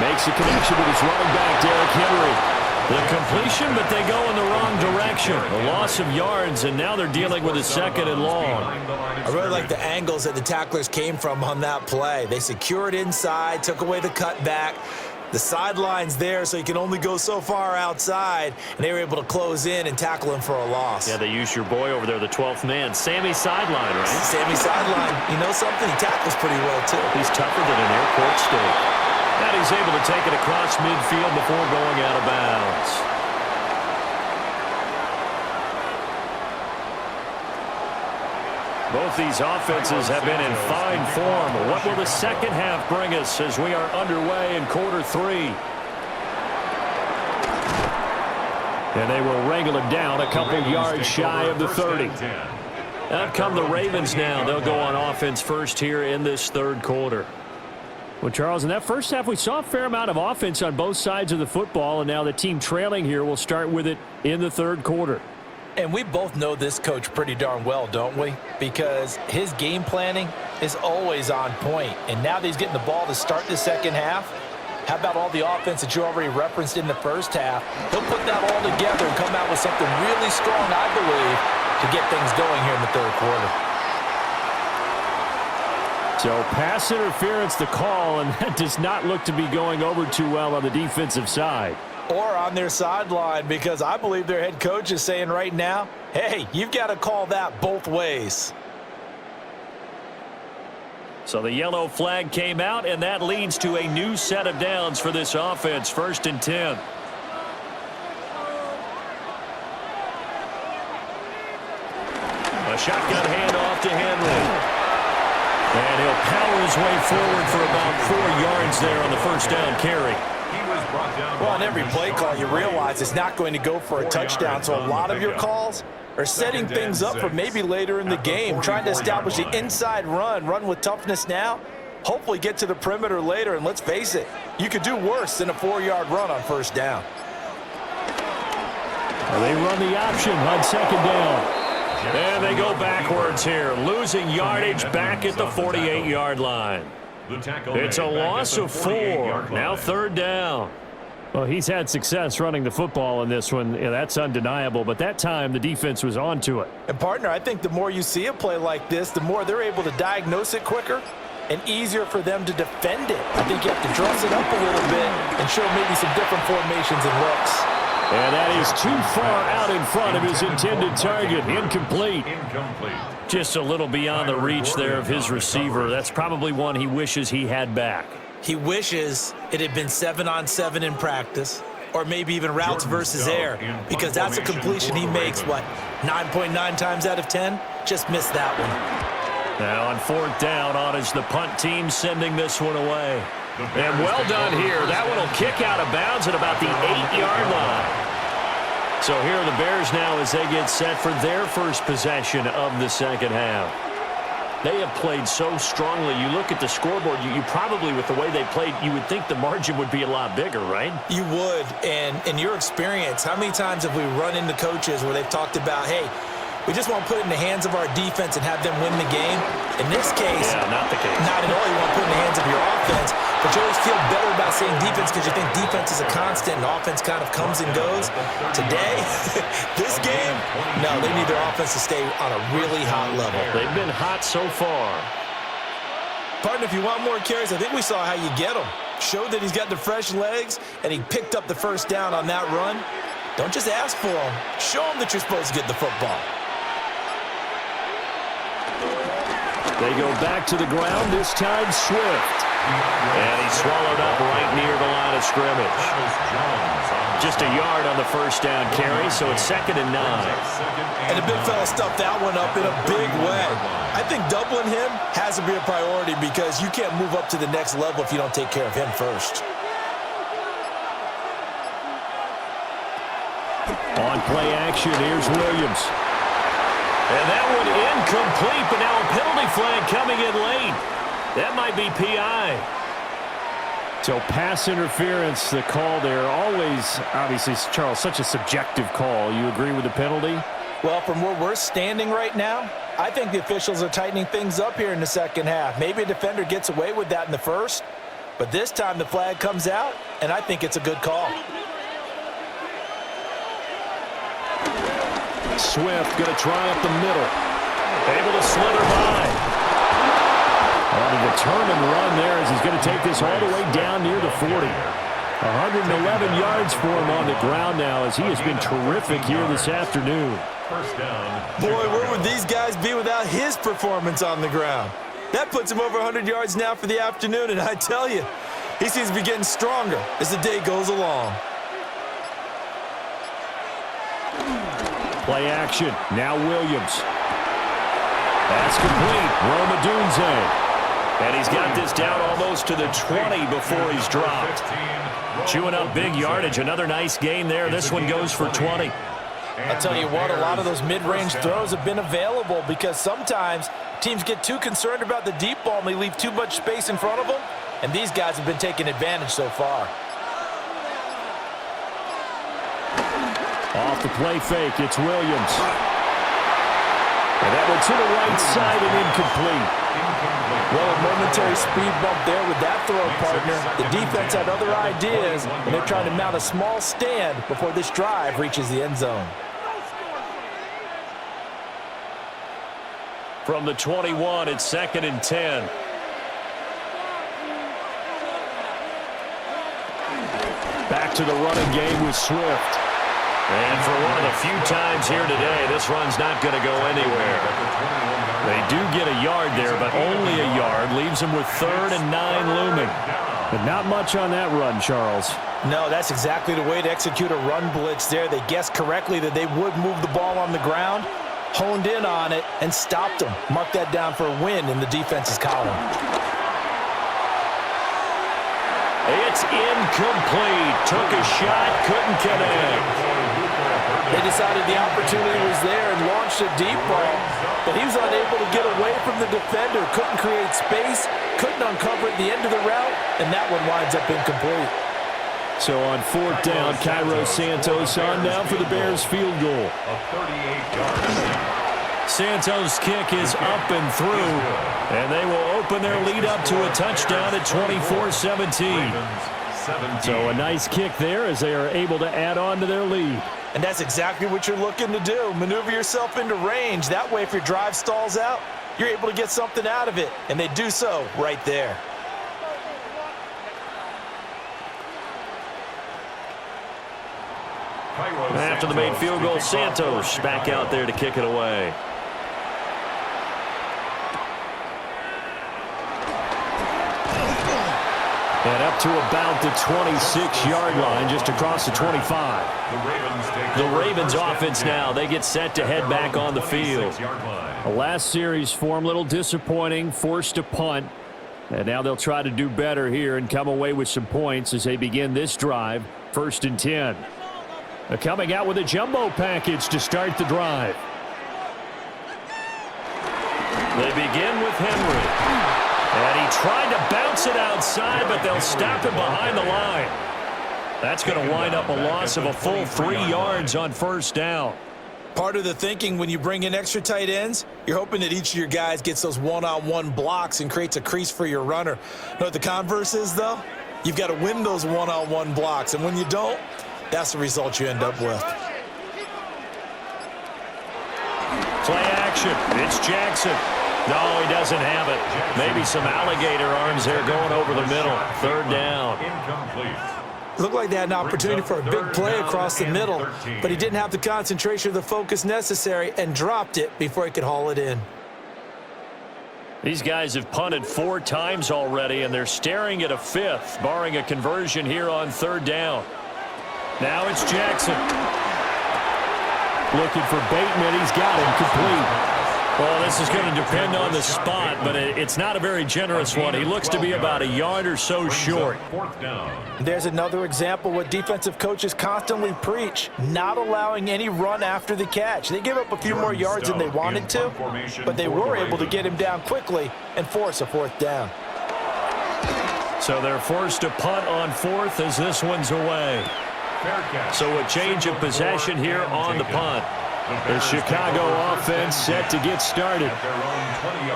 Makes a connection with his running back, Derrick Henry. The completion, but they go in the wrong direction. A loss of yards, and now they're dealing with a second and long. I really like the angles that the tacklers came from on that play. They secured inside, took away the cutback. The sideline's there, so you can only go so far outside, and they were able to close in and tackle him for a loss. Yeah, they used your boy over there, the 12th man. Sammy Sideline, right? Sammy Sideline. You know something? He tackles pretty well, too. He's tougher than an airport steak. And he's able to take it across midfield before going out of bounds. Both these offenses have been in fine form. What will the second half bring us as we are underway in quarter 3? And they will wrangle it down a couple yards shy of the 30. Out come the Ravens now. They'll go on offense first here in this third quarter. Well, Charles, in that first half, we saw a fair amount of offense on both sides of the football, and now the team trailing here will start with it in the third quarter. And we both know this coach pretty darn well, don't we? Because his game planning is always on point. And now that he's getting the ball to start the second half, how about all the offense that you already referenced in the first half? He'll put that all together and come out with something really strong, I believe, to get things going here in the third quarter. So pass interference the call, and that does not look to be going over too well on the defensive side. Or on their sideline, because I believe their head coach is saying right now, hey, you've got to call that both ways. So the yellow flag came out, and that leads to a new set of downs for this offense, 1st and 10. A shotgun handoff to Henry. And he'll power his way forward for about 4 yards there on the first down carry. Well, on every play call, you realize it's not going to go for a touchdown, so a lot of your calls are setting things up for maybe later in the game, trying to establish the inside run with toughness now, hopefully get to the perimeter later, and let's face it, you could do worse than a 4-yard run on first down. Well, they run the option on second down. And they go backwards here, losing yardage back at the 48-yard line. It's a loss of 4. Now third down. Well, he's had success running the football in this one. Yeah, that's undeniable. But that time, the defense was on to it. And, partner, I think the more you see a play like this, the more they're able to diagnose it quicker and easier for them to defend it. I think you have to dress it up a little bit and show maybe some different formations and looks. And that is too far out in front of his intended target. Incomplete. Just a little beyond the reach there of his receiver. That's probably one he wishes he had back. He wishes it had been 7-on-7 in practice, or maybe even routes versus air, because that's a completion he makes, 9.9 times out of 10? Just missed that one. Now on fourth down, on is the punt team sending this one away. And well done here. That one will kick out of bounds at about the 8-yard line. So here are the Bears now as they get set for their first possession of the second half. They have played so strongly. You look at the scoreboard, you probably, with the way they played, you would think the margin would be a lot bigger, right? You would. And in your experience, how many times have we run into coaches where they've talked about, hey, we just want to put it in the hands of our defense and have them win the game? In this case, not the case. Not at all. You want to put it in the hands of your offense, but you always feel better about saying defense because you think defense is a constant and offense kind of comes and goes. Today, this game, no, they need their offense to stay on a really hot level. They've been hot so far. Partner, if you want more carries, I think we saw how you get them. Showed that he's got the fresh legs, and he picked up the first down on that run. Don't just ask for them. Show them that you're supposed to get the football. They go back to the ground, this time Swift. And he's swallowed up right near the line of scrimmage. Just a yard on the first down carry, so it's 2nd and 9. And the big fella stuffed that one up in a big way. I think doubling him has to be a priority because you can't move up to the next level if you don't take care of him first. On play action, here's Williams. And that one incomplete, but now a penalty flag coming in late. That might be PI. So pass interference, the call there. Always, obviously, Charles, such a subjective call. You agree with the penalty? Well, from where we're standing right now, I think the officials are tightening things up here in the second half. Maybe a defender gets away with that in the first, but this time the flag comes out, and I think it's a good call. Swift going to try up the middle. Able to slither by. On a determined run there as he's going to take this all the way down near the 40. 111 yards for him on the ground now as he has been terrific here this afternoon. First down. Boy, where would these guys be without his performance on the ground? That puts him over 100 yards now for the afternoon, and I tell you, he seems to be getting stronger as the day goes along. Play action. Now Williams. That's complete. Roma Dunze. And he's got this down almost to the 20 before he's dropped. Chewing up big yardage. Another nice gain there. This one goes for 20. I'll tell you what, a lot of those mid-range throws have been available because sometimes teams get too concerned about the deep ball and they leave too much space in front of them, and these guys have been taking advantage so far. Off the play fake, it's Williams. And that one to the right side and incomplete. Well, a momentary speed bump there with that throw, partner. The defense had other ideas, and they're trying to mount a small stand before this drive reaches the end zone. From the 21, it's 2nd and 10. Back to the running game with Swift. And for one of the few times here today, this run's not going to go anywhere. They do get a yard there, but only a yard. Leaves them with 3rd and 9 looming. But not much on that run, Charles. No, that's exactly the way to execute a run blitz there. They guessed correctly that they would move the ball on the ground, honed in on it, and stopped them. Mark that down for a win in the defense's column. It's incomplete. Took a shot, couldn't connect. They decided the opportunity was there and launched a deep ball, but he was unable to get away from the defender, couldn't create space, couldn't uncover at the end of the route, and that one winds up incomplete. So on 4th down, Cairo Santos on down for the Bears field goal. Santos' kick is up and through, and they will open their lead up to a touchdown at 24-17. So a nice kick there as they are able to add on to their lead. And that's exactly what you're looking to do. Maneuver yourself into range. That way, if your drive stalls out, you're able to get something out of it. And they do so right there. After the made field goal, Santos back out there to kick it away. And up to about the 26-yard line, just across the 25. The Ravens offense now, they get set to head back on the field. The last series form a little disappointing, forced a punt. And now they'll try to do better here and come away with some points as they begin this drive, 1st and 10. They're coming out with a jumbo package to start the drive. They begin with Henry. And he tried to bounce it outside, but they'll stop him behind the line. That's going to wind up a loss of a full 3 yards on 1st down. Part of the thinking when you bring in extra tight ends, you're hoping that each of your guys gets those one-on-one blocks and creates a crease for your runner. You know what the converse is, though? You've got to win those one-on-one blocks, and when you don't, that's the result you end up with. Play action. It's Jackson. No, he doesn't have it. Maybe some alligator arms there going over the middle. 3rd down. It looked like they had an opportunity for a big play across the middle, but he didn't have the concentration or the focus necessary and dropped it before he could haul it in. These guys have punted 4 times already, and they're staring at a 5th, barring a conversion here on 3rd down. Now it's Jackson. Looking for Bateman. He's got him complete. Well, this is going to depend on the spot, but it's not a very generous one. He looks to be about a yard or so short. There's another example what defensive coaches constantly preach, not allowing any run after the catch. They gave up a few more yards than they wanted to, but they were able to get him down quickly and force a 4th down. So they're forced to punt on 4th as this one's away. So a change of possession here on the punt. The Chicago offense set to get started.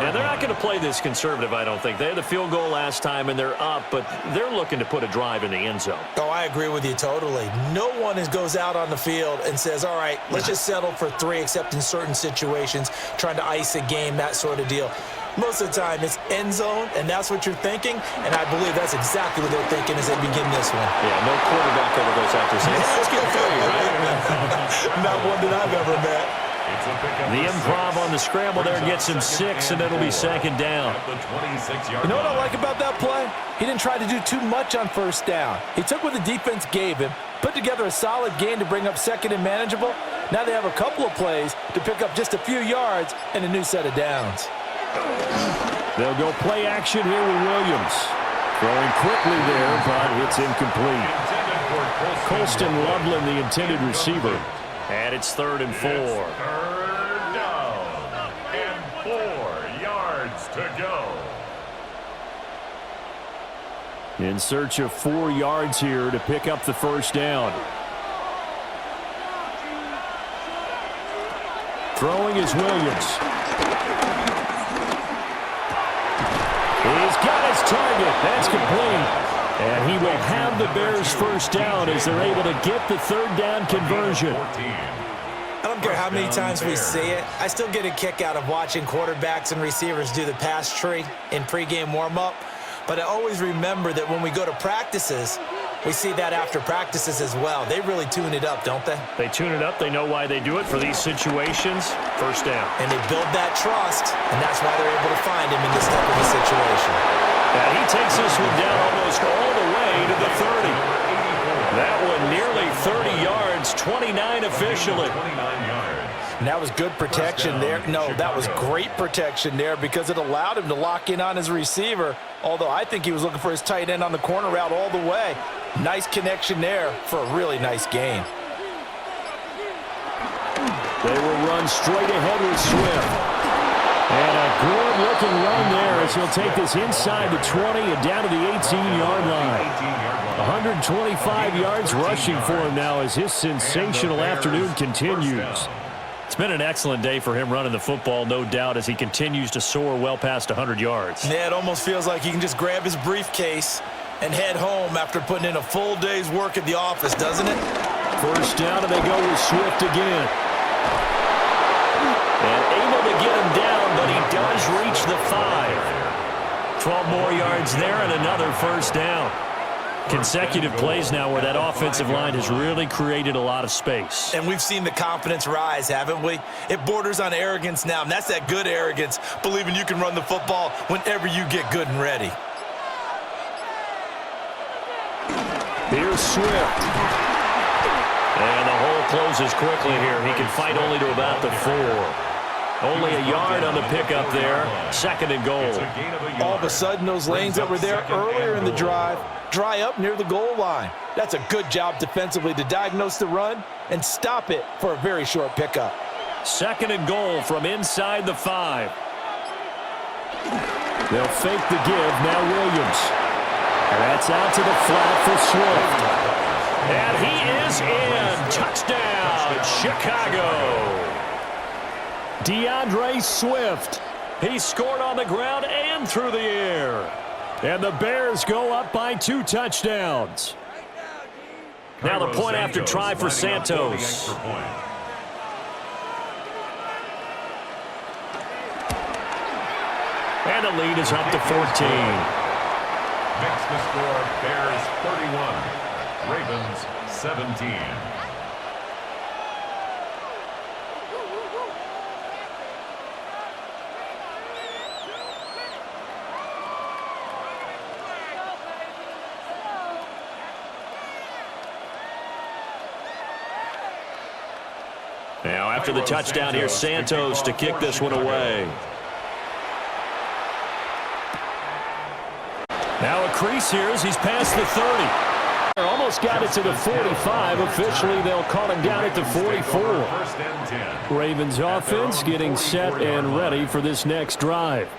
And they're not going to play this conservative, I don't think. They had the field goal last time, and they're up, but they're looking to put a drive in the end zone. Oh, I agree with you totally. No one goes out on the field and says, all right, let's just settle for 3, except in certain situations, trying to ice a game, that sort of deal. Most of the time, it's end zone, and that's what you're thinking, and I believe that's exactly what they're thinking as they begin this one. Yeah, no quarterback ever goes out there saying, let's get 3, right? Not one that I've ever met. The improv on the scramble there gets him 6, and it'll be second down. You know what I like about that play? He didn't try to do too much on first down. He took what the defense gave him, put together a solid gain to bring up second and manageable. Now they have a couple of plays to pick up just a few yards and a new set of downs. They'll go play action here with Williams. Throwing quickly there, but it's incomplete. Colston Loveland, the intended receiver. And it's 3rd and 4. 3rd down and 4 yards to go. In search of 4 yards here to pick up the first down. Throwing is Williams. He's got his target. That's complete. And he will have the Bears first down as they're able to get the 3rd down conversion. I don't care how many times we see it. I still get a kick out of watching quarterbacks and receivers do the pass tree in pregame warm-up. But I always remember that when we go to practices, we see that after practices as well. They really tune it up, don't they? They tune it up. They know why they do it for these situations. First down. And they build that trust, and that's why they're able to find him in this type of a situation. And he takes this one down almost all the way to the 30. That one nearly 30 yards, 29 officially. 29 yards. And that was good protection there. No, that was great protection there because it allowed him to lock in on his receiver, although I think he was looking for his tight end on the corner route all the way. Nice connection there for a really nice gain. They will run straight ahead with Swift. And a good-looking run there as he'll take this inside the 20 and down to the 18-yard line. 125 yards rushing for him now as his sensational afternoon continues. It's been an excellent day for him running the football, no doubt, as he continues to soar well past 100 yards. Yeah, it almost feels like he can just grab his briefcase and head home after putting in a full day's work at the office, doesn't it? First down, and they go with Swift again. And able to get him down, but he does reach the 5. 12 more yards there and another first down. Consecutive plays now where that offensive line has really created a lot of space. And we've seen the confidence rise, haven't we? It borders on arrogance now, and that's that good arrogance, believing you can run the football whenever you get good and ready. Here's Swift. And the hole closes quickly here. He can fight only to about the 4. Only a yard on the pickup there. 2nd and goal. All of a sudden, those lanes that were there earlier in the drive dry up near the goal line. That's a good job defensively to diagnose the run and stop it for a very short pickup. 2nd and goal from inside the 5. They'll fake the give. Now Williams. And that's out to the flat for Swift. And he is in. Touchdown, Chicago. DeAndre Swift. He scored on the ground and through the air. And the Bears go up by 2 touchdowns. Now the point after try for Santos. And the lead is up to 14. Makes the score Bears 31, Ravens 17. Now after the touchdown, here's Santos to kick this one away. Now a crease here as he's past the 30. Almost got it to the 45. Officially, they'll call him down at the 44. Ravens offense getting set and ready for this next drive.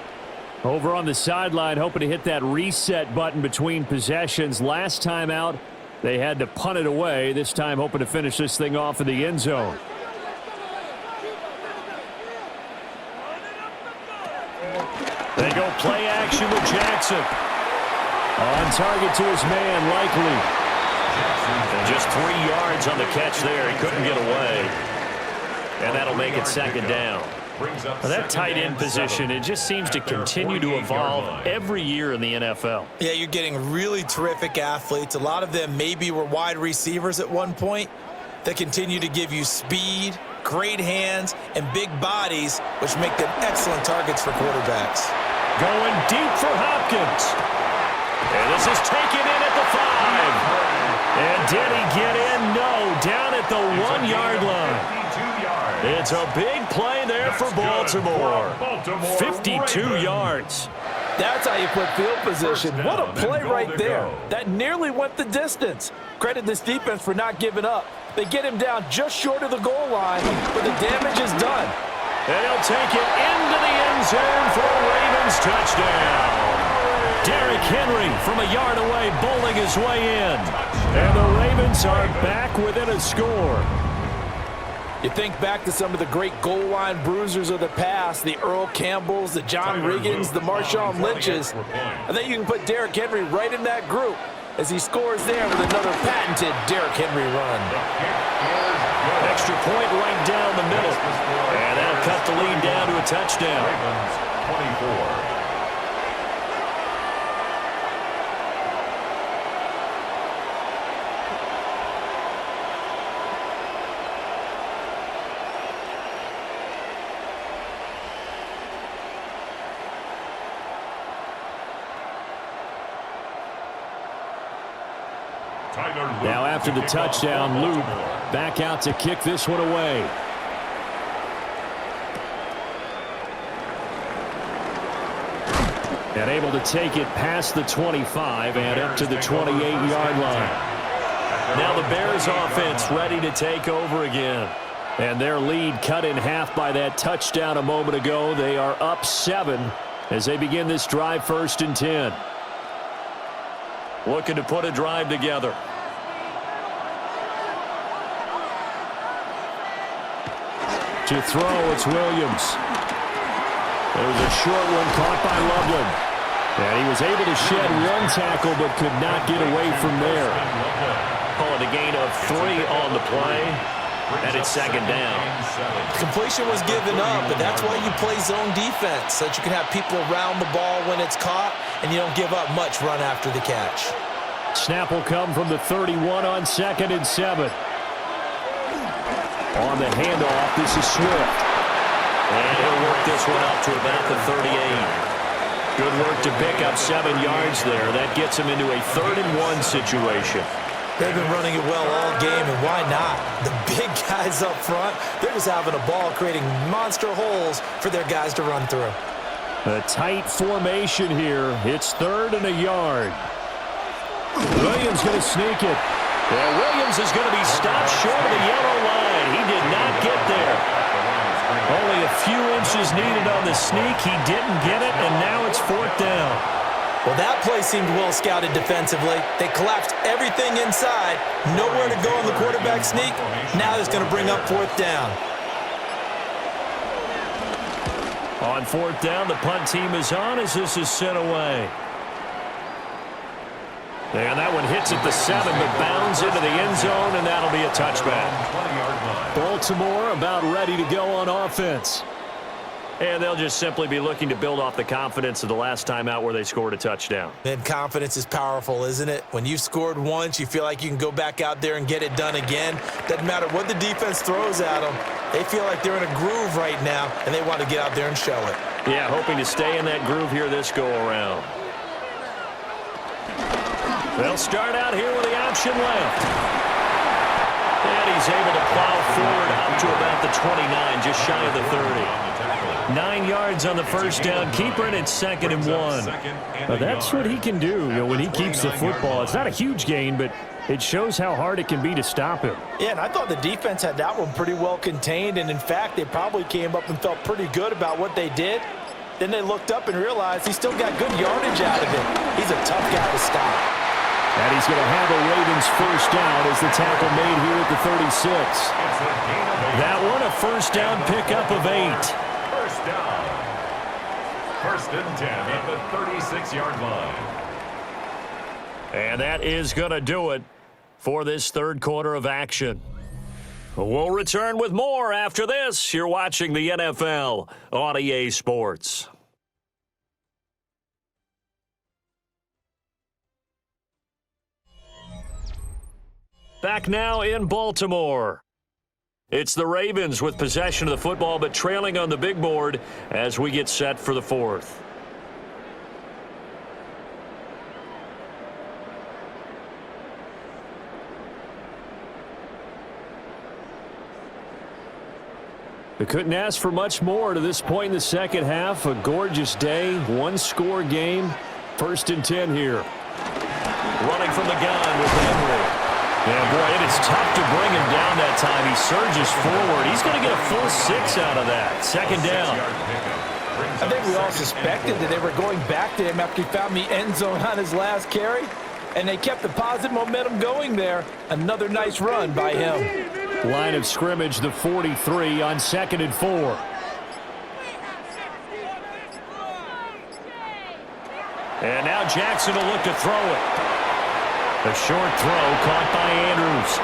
Over on the sideline, hoping to hit that reset button between possessions. Last time out, they had to punt it away. This time hoping to finish this thing off in the end zone. They go play action with Jackson. On target to his man, Likely. And just 3 yards on the catch there. He couldn't get away. And that'll make it second down. Well, that tight end position, it just seems to continue to evolve every year in the NFL. Yeah, you're getting really terrific athletes. A lot of them maybe were wide receivers at one point that continue to give you speed, great hands, and big bodies, which make them excellent targets for quarterbacks. Going deep for Hopkins. And this is taken in at the 5. And did he get in? No, down at the 1-yard line. It's a big play there for Baltimore. 52 yards. That's how you put field position. What a play right there. That nearly went the distance. Credit this defense for not giving up. They get him down just short of the goal line, but the damage is done. And he'll take it into the end zone for a Ravens touchdown. Derrick Henry from a yard away bowling his way in. And the Ravens are back within a score. You think back to some of the great goal line bruisers of the past, the Earl Campbells, the John Riggins, the Marshawn Lynches. I think you can put Derrick Henry right in that group as he scores there with another patented Derrick Henry run. Extra point right down the middle. And that'll cut the lead down to a touchdown. Ravens 24. Now after the touchdown, Luke back out to kick this one away. And able to take it past the 25 and up to the 28-yard line. Now the Bears offense ready to take over again. And their lead cut in half by that touchdown a moment ago. They are up 7 as they begin this drive 1st and 10. Looking to put a drive together. To throw, it's Williams. There's a short one caught by Loveland. And he was able to shed one tackle but could not get away from there. Calling a gain of 3 on the play. And it's second down. Completion was given up, but that's why you play zone defense, so that you can have people around the ball when it's caught, and you don't give up much run after the catch. Snap will come from the 31 on 2nd and 7. On the handoff, this is Swift. And he'll work this one up to about the 38. Good work to pick up 7 yards there. That gets him into a 3rd and 1 situation. They've been running it well all game, and why not? The big guys up front, they're just having a ball, creating monster holes for their guys to run through. A tight formation here. It's 3rd and a yard. Williams going to sneak it. Yeah, Williams is going to be stopped short of the yellow line. He did not get there. Only a few inches needed on the sneak. He didn't get it, and now it's 4th down. Well, that play seemed well scouted defensively. They collapsed everything inside. Nowhere to go on the quarterback sneak. Now it's going to bring up 4th down. On 4th down, the punt team is on as this is sent away. And that one hits at the 7, but bounds into the end zone, and that'll be a touchback. Baltimore about ready to go on offense. And they'll just simply be looking to build off the confidence of the last time out where they scored a touchdown. And confidence is powerful, isn't it? When you've scored once, you feel like you can go back out there and get it done again. Doesn't matter what the defense throws at them. They feel like they're in a groove right now, and they want to get out there and show it. Yeah, hoping to stay in that groove here this go-around. They'll start out here with the option left. And he's able to plow forward up to about the 29, just shy of the 30. 9 yards on the first down. Keeper, and it's 2nd and 1. That's what he can do, when he keeps the football. It's not a huge gain, but it shows how hard it can be to stop him. Yeah, and I thought the defense had that one pretty well contained, and in fact, they probably came up and felt pretty good about what they did. Then they looked up and realized he still got good yardage out of it. He's a tough guy to stop. And he's going to have a Ravens first down as the tackle made here at the 36. That one, a first down pickup of 8. First and 10 at the 36-yard line. And that is going to do it for this third quarter of action. We'll return with more after this. You're watching the NFL on EA Sports. Back now in Baltimore. It's the Ravens with possession of the football, but trailing on the big board as we get set for the fourth. We couldn't ask for much more to this point in the second half. A gorgeous day, one-score game. First and 10 here. Running from the gun with Henry. Yeah, boy, it is tough to bring him down that time. He surges forward. He's going to get a full 6 out of that. Second down. I think we all suspected that they were going back to him after he found the end zone on his last carry, and they kept the positive momentum going there. Another nice run by him. Line of scrimmage, the 43 on 2nd and 4. And now Jackson will look to throw it. A short throw caught by Andrews.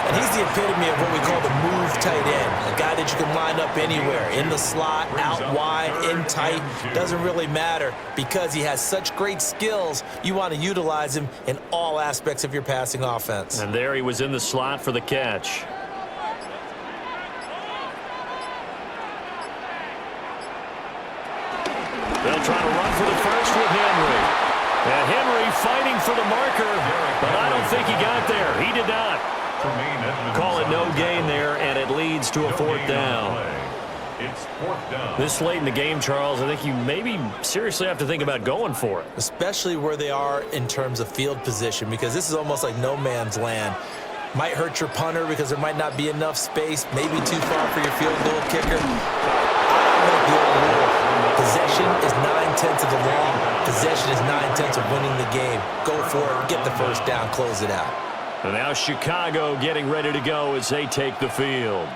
And he's the epitome of what we call the move tight end. A guy that you can line up anywhere. In the slot, out wide, in tight. Doesn't really matter because he has such great skills. You want to utilize him in all aspects of your passing offense. And there he was in the slot for the catch. They'll try to run for the first with Henry. And Henry fighting for the marker, but I don't think he got there. He did not. Call it no gain there, and it leads to a fourth down. It's fourth down. This late in the game, Charles, I think you maybe seriously have to think about going for it. Especially where they are in terms of field position, because this is almost like no man's land. Might hurt your punter because there might not be enough space, maybe too far for your field goal kicker. I like the old rule. Possession is 9/10 of the law. Possession is 9/10 of winning the game. Go for it, get the first down, close it out. And now Chicago getting ready to go as they take the field.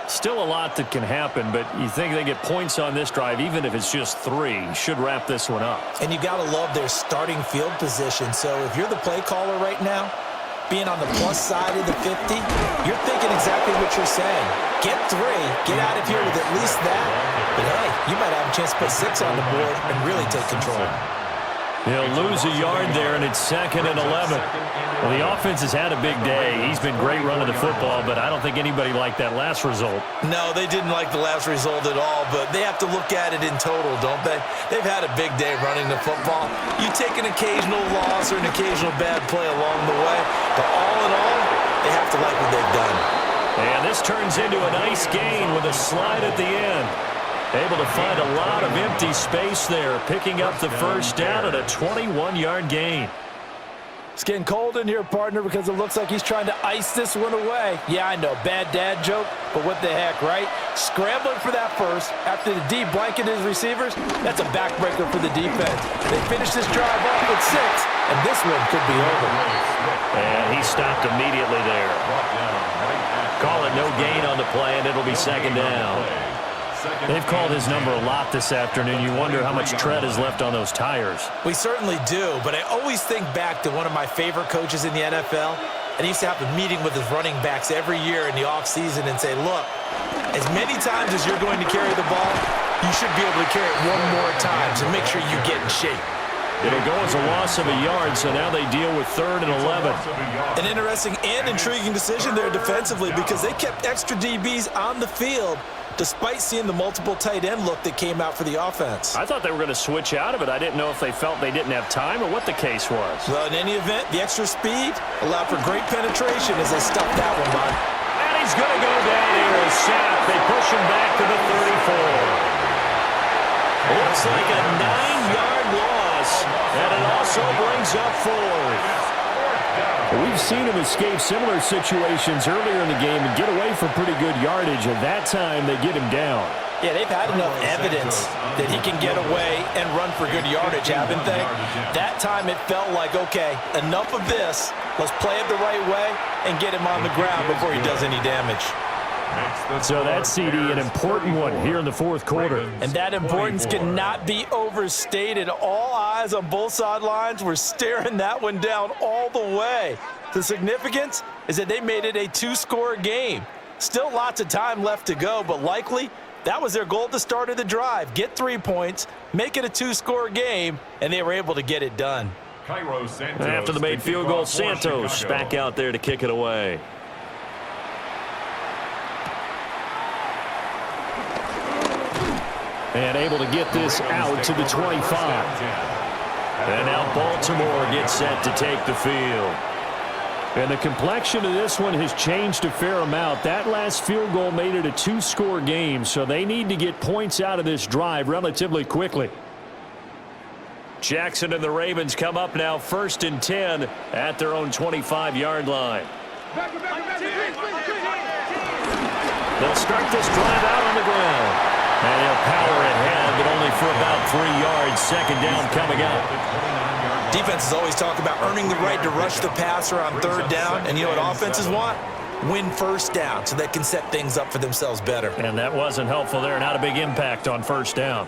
Still a lot that can happen, but you think they get points on this drive, even if it's just 3, should wrap this one up. And you got to love their starting field position. So if you're the play caller right now, being on the plus side of the 50, you're thinking exactly what you're saying. Get 3, get out of here with at least that. But hey, you might have a chance to put 6 on the board and really take control. He'll lose a yard there, and it's 2nd and 11. Well, the offense has had a big day. He's been great running the football, but I don't think anybody liked that last result. No, they didn't like the last result at all, but they have to look at it in total, don't they? They've had a big day running the football. You take an occasional loss or an occasional bad play along the way, but all in all, they have to like what they've done. And this turns into a nice gain with a slide at the end. Able to find a lot of empty space there, picking up the first down at a 21-yard gain. It's getting cold in here, partner, because it looks like he's trying to ice this one away. Yeah, I know, bad dad joke, but what the heck, right? Scrambling for that first after the D blanketed his receivers. That's a backbreaker for the defense. They finish this drive off with 6, and this one could be over. And he stopped immediately there. Call it no gain on the play, and it'll be 2nd down. They've called his number a lot this afternoon. You wonder how much tread is left on those tires. We certainly do, but I always think back to one of my favorite coaches in the NFL, and he used to have a meeting with his running backs every year in the offseason and say, look, as many times as you're going to carry the ball, you should be able to carry it one more time, so make sure you get in shape. It'll go as a loss of a yard, so now they deal with 3rd and 11. An interesting and intriguing decision there defensively because they kept extra DBs on the field despite seeing the multiple tight end look that came out for the offense. I thought they were going to switch out of it. I didn't know if they felt they didn't have time or what the case was. Well, in any event, the extra speed allowed for great penetration as they stuffed that one, Bud. And he's going to go down here as sacked. They push him back to the 34. Looks like a 9-yard loss, and it also brings up 4th. We've seen him escape similar situations earlier in the game and get away from pretty good yardage, and that time they get him down. Yeah, they've had enough evidence that he can get away and run for good yardage, haven't they? That time it felt like, okay, enough of this. Let's play it the right way and get him on the ground before he does any damage. So that's, CD, an important one here in the fourth quarter. And that importance cannot be overstated. All eyes on both sidelines were staring that one down all the way. The significance is that they made it a two-score game. Still lots of time left to go, but likely that was their goal at the start of the drive. Get 3 points, make it a two-score game, and they were able to get it done. After the made field goal, Santos back out there to kick it away. And able to get this out to the 25. And now Baltimore gets set to take the field. And the complexion of this one has changed a fair amount. That last field goal made it a two-score game, so they need to get points out of this drive relatively quickly. Jackson and the Ravens come up now 1st and 10 at their own 25-yard line. They'll start this drive out on the ground. And he'll power ahead, but only for about 3 yards. Second down coming up. Defenses always talk about earning the right to rush the passer on 3rd down. And you know what offenses want? Win 1st down so they can set things up for themselves better. And that wasn't helpful there. Not a big impact on 1st down.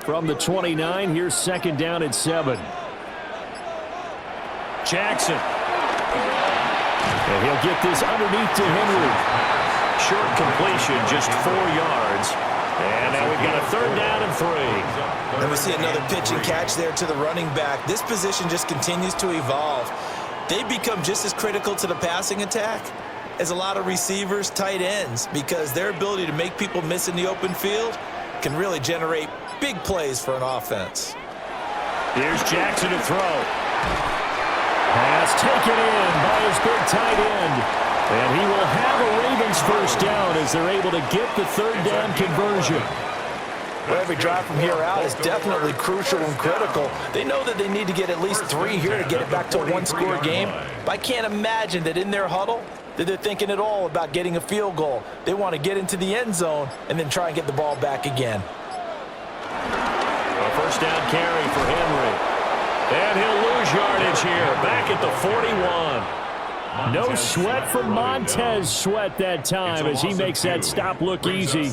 From the 29, here's 2nd down at 7. Jackson. And he'll get this underneath to Henry. Short completion, just 4 yards. And now we've got a 3rd down and 3. And we see another pitch and catch there to the running back. This position just continues to evolve. They become just as critical to the passing attack as a lot of receivers, tight ends, because their ability to make people miss in the open field can really generate big plays for an offense. Here's Jackson to throw. Pass taken in by his big tight end. And he will have a Ravens 1st down as they're able to get the 3rd down conversion. Well, every drive from here out is definitely crucial and critical. They know that they need to get at least 3 here to get it back to a one-score game. But I can't imagine that in their huddle that they're thinking at all about getting a field goal. They want to get into the end zone and then try and get the ball back again. A 1st down carry for Henry. And he'll lose yardage here, back at the 41. No sweat from Montez Sweat that time as he makes that stop look easy.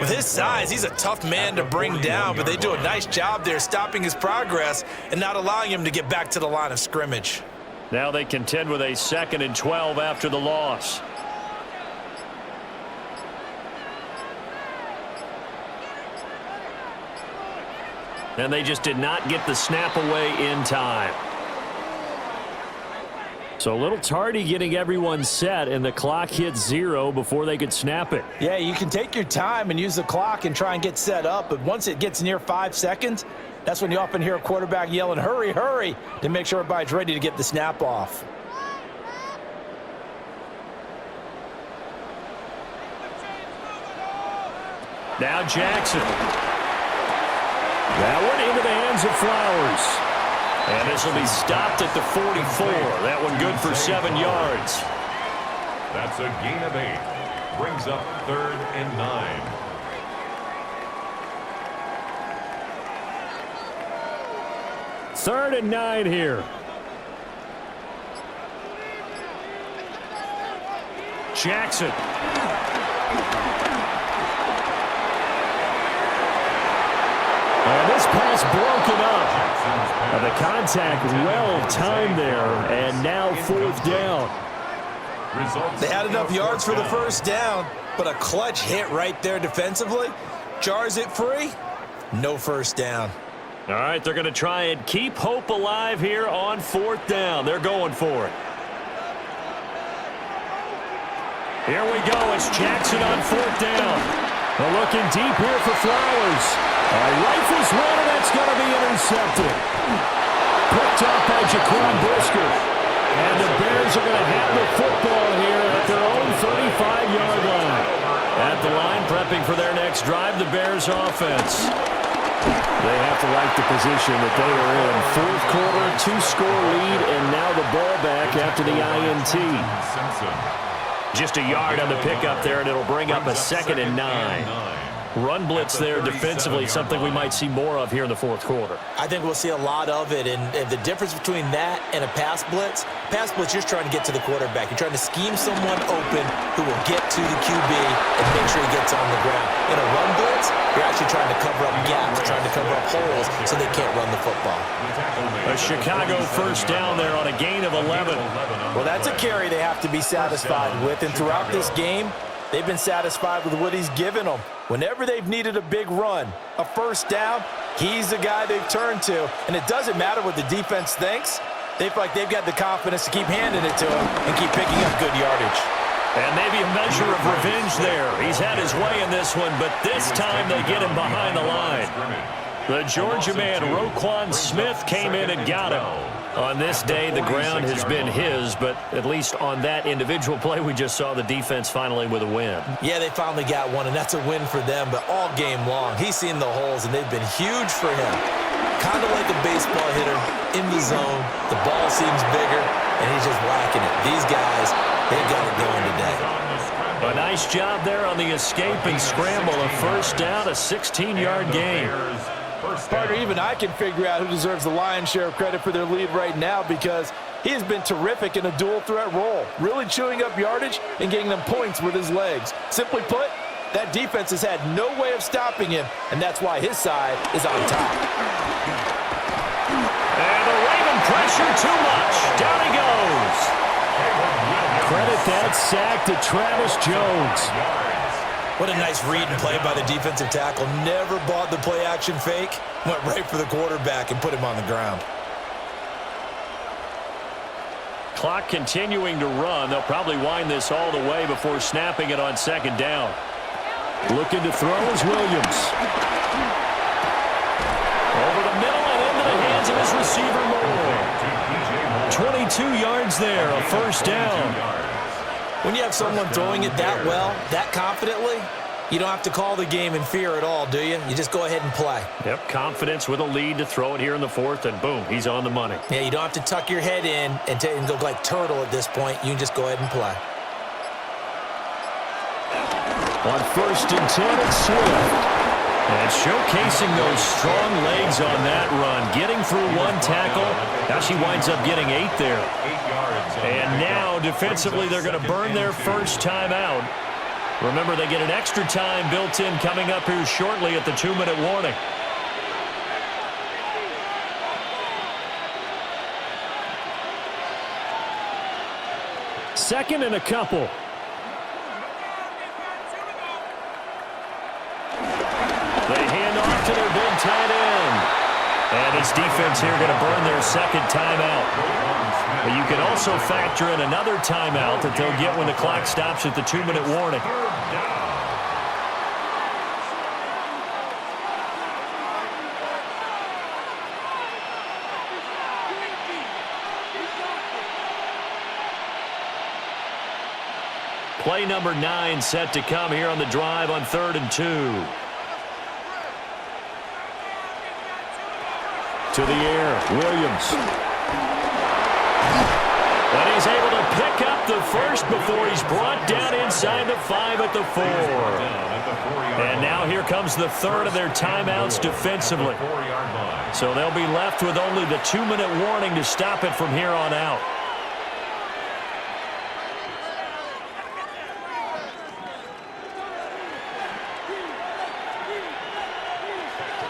With his size, he's a tough man to bring down, but they do a nice job there stopping his progress and not allowing him to get back to the line of scrimmage. Now they contend with a 2nd and 12 after the loss. And they just did not get the snap away in time. So a little tardy getting everyone set, and the clock hit 0 before they could snap it. Yeah, you can take your time and use the clock and try and get set up, but once it gets near 5 seconds, that's when you often hear a quarterback yelling, hurry, hurry, to make sure everybody's ready to get the snap off. Now Jackson. That one into the hands of Flowers. And this will be stopped at the 44. That one good for 7 yards. That's a gain of 8. Brings up 3rd and 9. Third and 9 here. Jackson. And this pass broken up. The contact well timed there, and now 4th down. They had enough yards for the 1st down, but a clutch hit right there defensively. Jars it free, no 1st down. All right, they're going to try and keep hope alive here on 4th down. They're going for it. Here we go. It's Jackson on 4th down. They're looking deep here for Flowers. Rifles one, and that's going to be intercepted. Picked up by Jaquan Brisker. And the Bears are going to have the football here at their own 35-yard line. At the line, prepping for their next drive, the Bears offense. They have to like the position that they are in. 4th quarter, 2-score lead, and now the ball back after the INT. Just a yard on the pickup there, and it'll bring up a 2nd and 9. Run blitz there defensively, something we might see more of here in the fourth quarter. I think we'll see a lot of it, and the difference between that and a pass blitz, you're just trying to get to the quarterback. You're trying to scheme someone open who will get to the QB and make sure he gets on the ground. In a run blitz, you're actually trying to cover up gaps, trying to cover up holes so they can't run the football. A Chicago first down there on a gain of 11. Well, that's a carry they have to be satisfied with, and throughout this game, they've been satisfied with what he's given them. Whenever they've needed a big run, a first down, he's the guy they've turned to. And it doesn't matter what the defense thinks. They feel like they've got the confidence to keep handing it to him and keep picking up good yardage. And maybe a measure of revenge there. He's had his way in this one, but this time they get him behind the line. The Georgia man, Roquan Smith, came in and got him. On this day, the ground has been his, but at least on that individual play, we just saw the defense finally with a win. Yeah, they finally got one, and that's a win for them, but all game long, he's seen the holes, and they've been huge for him. Kind of like a baseball hitter in the zone. The ball seems bigger, and he's just whacking it. These guys, they got it going today. A nice job there on the escape and scramble. A first down, a 16-yard gain. Partner, even I can figure out who deserves the lion's share of credit for their lead right now because he has been terrific in a dual threat role, really chewing up yardage and getting them points with his legs. Simply put, that defense has had no way of stopping him, and that's why his side is on top. And the Raven pressure too much. Down he goes. Credit that sack to Travis Jones. What a nice read and play by the defensive tackle. Never bought the play-action fake. Went right for the quarterback and put him on the ground. Clock continuing to run. They'll probably wind this all the way before snapping it on second down. Looking to throw is Williams. Over the middle and into the hands of his receiver, Moore. 22 yards there, a first down. When you have someone throwing it that well, that confidently, you don't have to call the game in fear at all, do you? You just go ahead and play. Yep, confidence with a lead to throw it here in the fourth, and boom, he's on the money. Yeah, you don't have to tuck your head in and go like turtle at this point. You can just go ahead and play. On first and 10, it's Swift. And showcasing those strong legs on that run. Getting through one tackle. Now she winds up getting 8 there. And now, defensively, they're going to burn their first time out. Remember, they get an extra time built in coming up here shortly at the 2-minute warning. Second and a couple. They hand off to their big tight end. And his defense here going to burn their second timeout. But you can also factor in another timeout that they'll get when the clock stops at the 2-minute warning. Play number 9 set to come here on the drive on 3rd and 2. To the air, Williams. And he's able to pick up the first before he's brought down inside the 5 at the 4. And now here comes the third of their timeouts defensively. So they'll be left with only the 2-minute warning to stop it from here on out.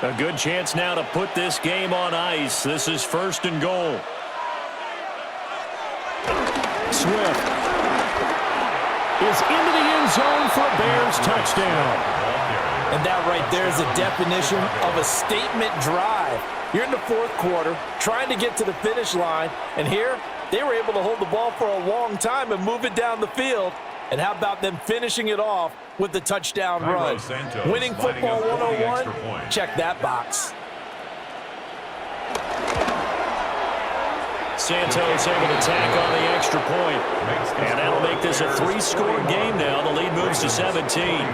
A good chance now to put this game on ice. This is 1st and goal. Swift is into the end zone for a Bears touchdown. And that right there is a definition of a statement drive. You're in the fourth quarter, trying to get to the finish line, and here they were able to hold the ball for a long time and move it down the field. And how about them finishing it off with the touchdown run? Winning football 101, check that box. Santos able to tack on the extra point. And that'll make this a 3-score game now. The lead moves to 17.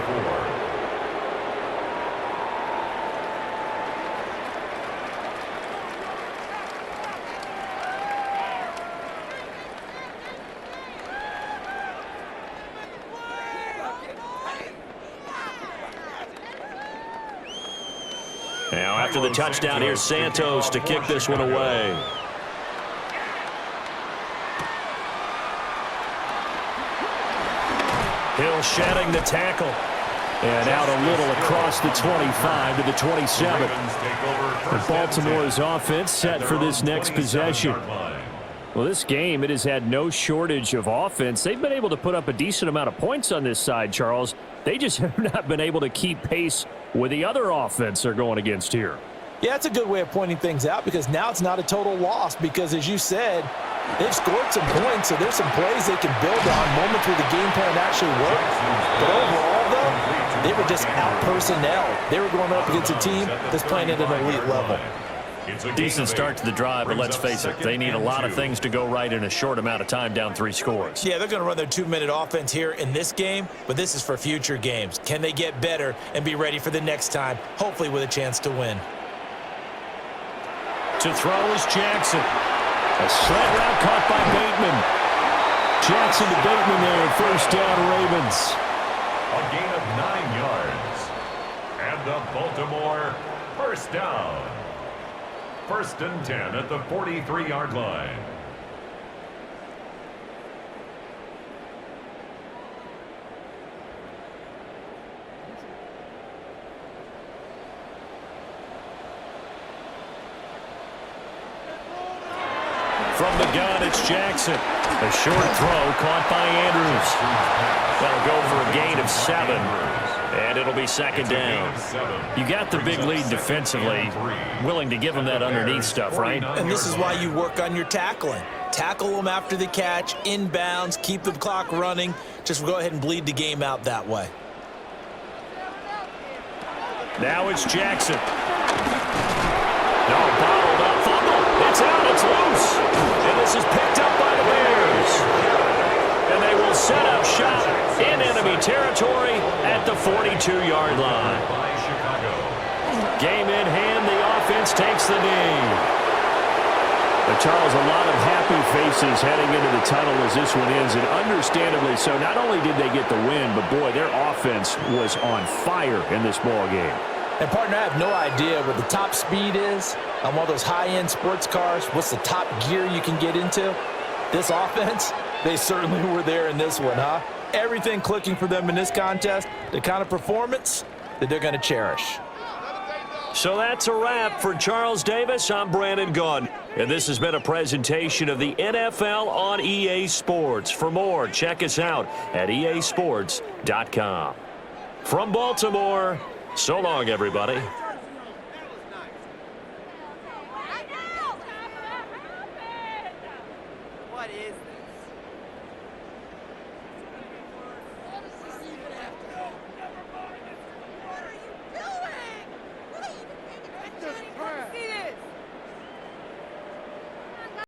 Now after the touchdown, here's Santos to kick this one away. Hill shedding the tackle. And out a little across the 25 to the 27. And Baltimore's offense set for this next possession. Well, this game, it has had no shortage of offense. They've been able to put up a decent amount of points on this side, Charles. They just have not been able to keep pace with the other offense they're going against here. Yeah, that's a good way of pointing things out because now it's not a total loss because, as you said, they've scored some points, so there's some plays they can build on, moments where the game plan actually worked. But overall, though, they were just out-personnel. They were going up against a team that's playing at an elite level. Decent start to the drive, but let's face it, they need a lot of things to go right in a short amount of time, down 3 scores. Yeah, they're going to run their 2-minute offense here in this game, but this is for future games. Can they get better and be ready for the next time, hopefully with a chance to win? To throw is Jackson. A slant route caught by Bateman. Jackson to Bateman there, first down Ravens. A gain of 9 yards. And the Baltimore first down. 1st and 10 at the 43-yard line. From the gun, it's Jackson. A short throw caught by Andrews. That'll go for a gain of 7. And it'll be 2nd down. You got the big lead defensively. Willing to give them that underneath stuff, right? And this is why you work on your tackling. Tackle them after the catch, inbounds, keep the clock running. Just go ahead and bleed the game out that way. Now it's Jackson. No, bottled up fumble. It's out, it's loose. And this is picked up by the Bears. And they will set up shop in enemy territory at the 42-yard line. Game in hand, the offense takes the knee. But Charles, a lot of happy faces heading into the tunnel as this one ends, and understandably so. Not only did they get the win, but boy, their offense was on fire in this ball game. And, partner, I have no idea what the top speed is on one of those high-end sports cars. What's the top gear you can get into? This offense, they certainly were there in this one, huh? Everything clicking for them in this contest, the kind of performance that they're going to cherish. So that's a wrap for Charles Davis. I'm Brandon Gunn. And this has been a presentation of the NFL on EA Sports. For more, check us out at easports.com. From Baltimore, so long, everybody. What is this?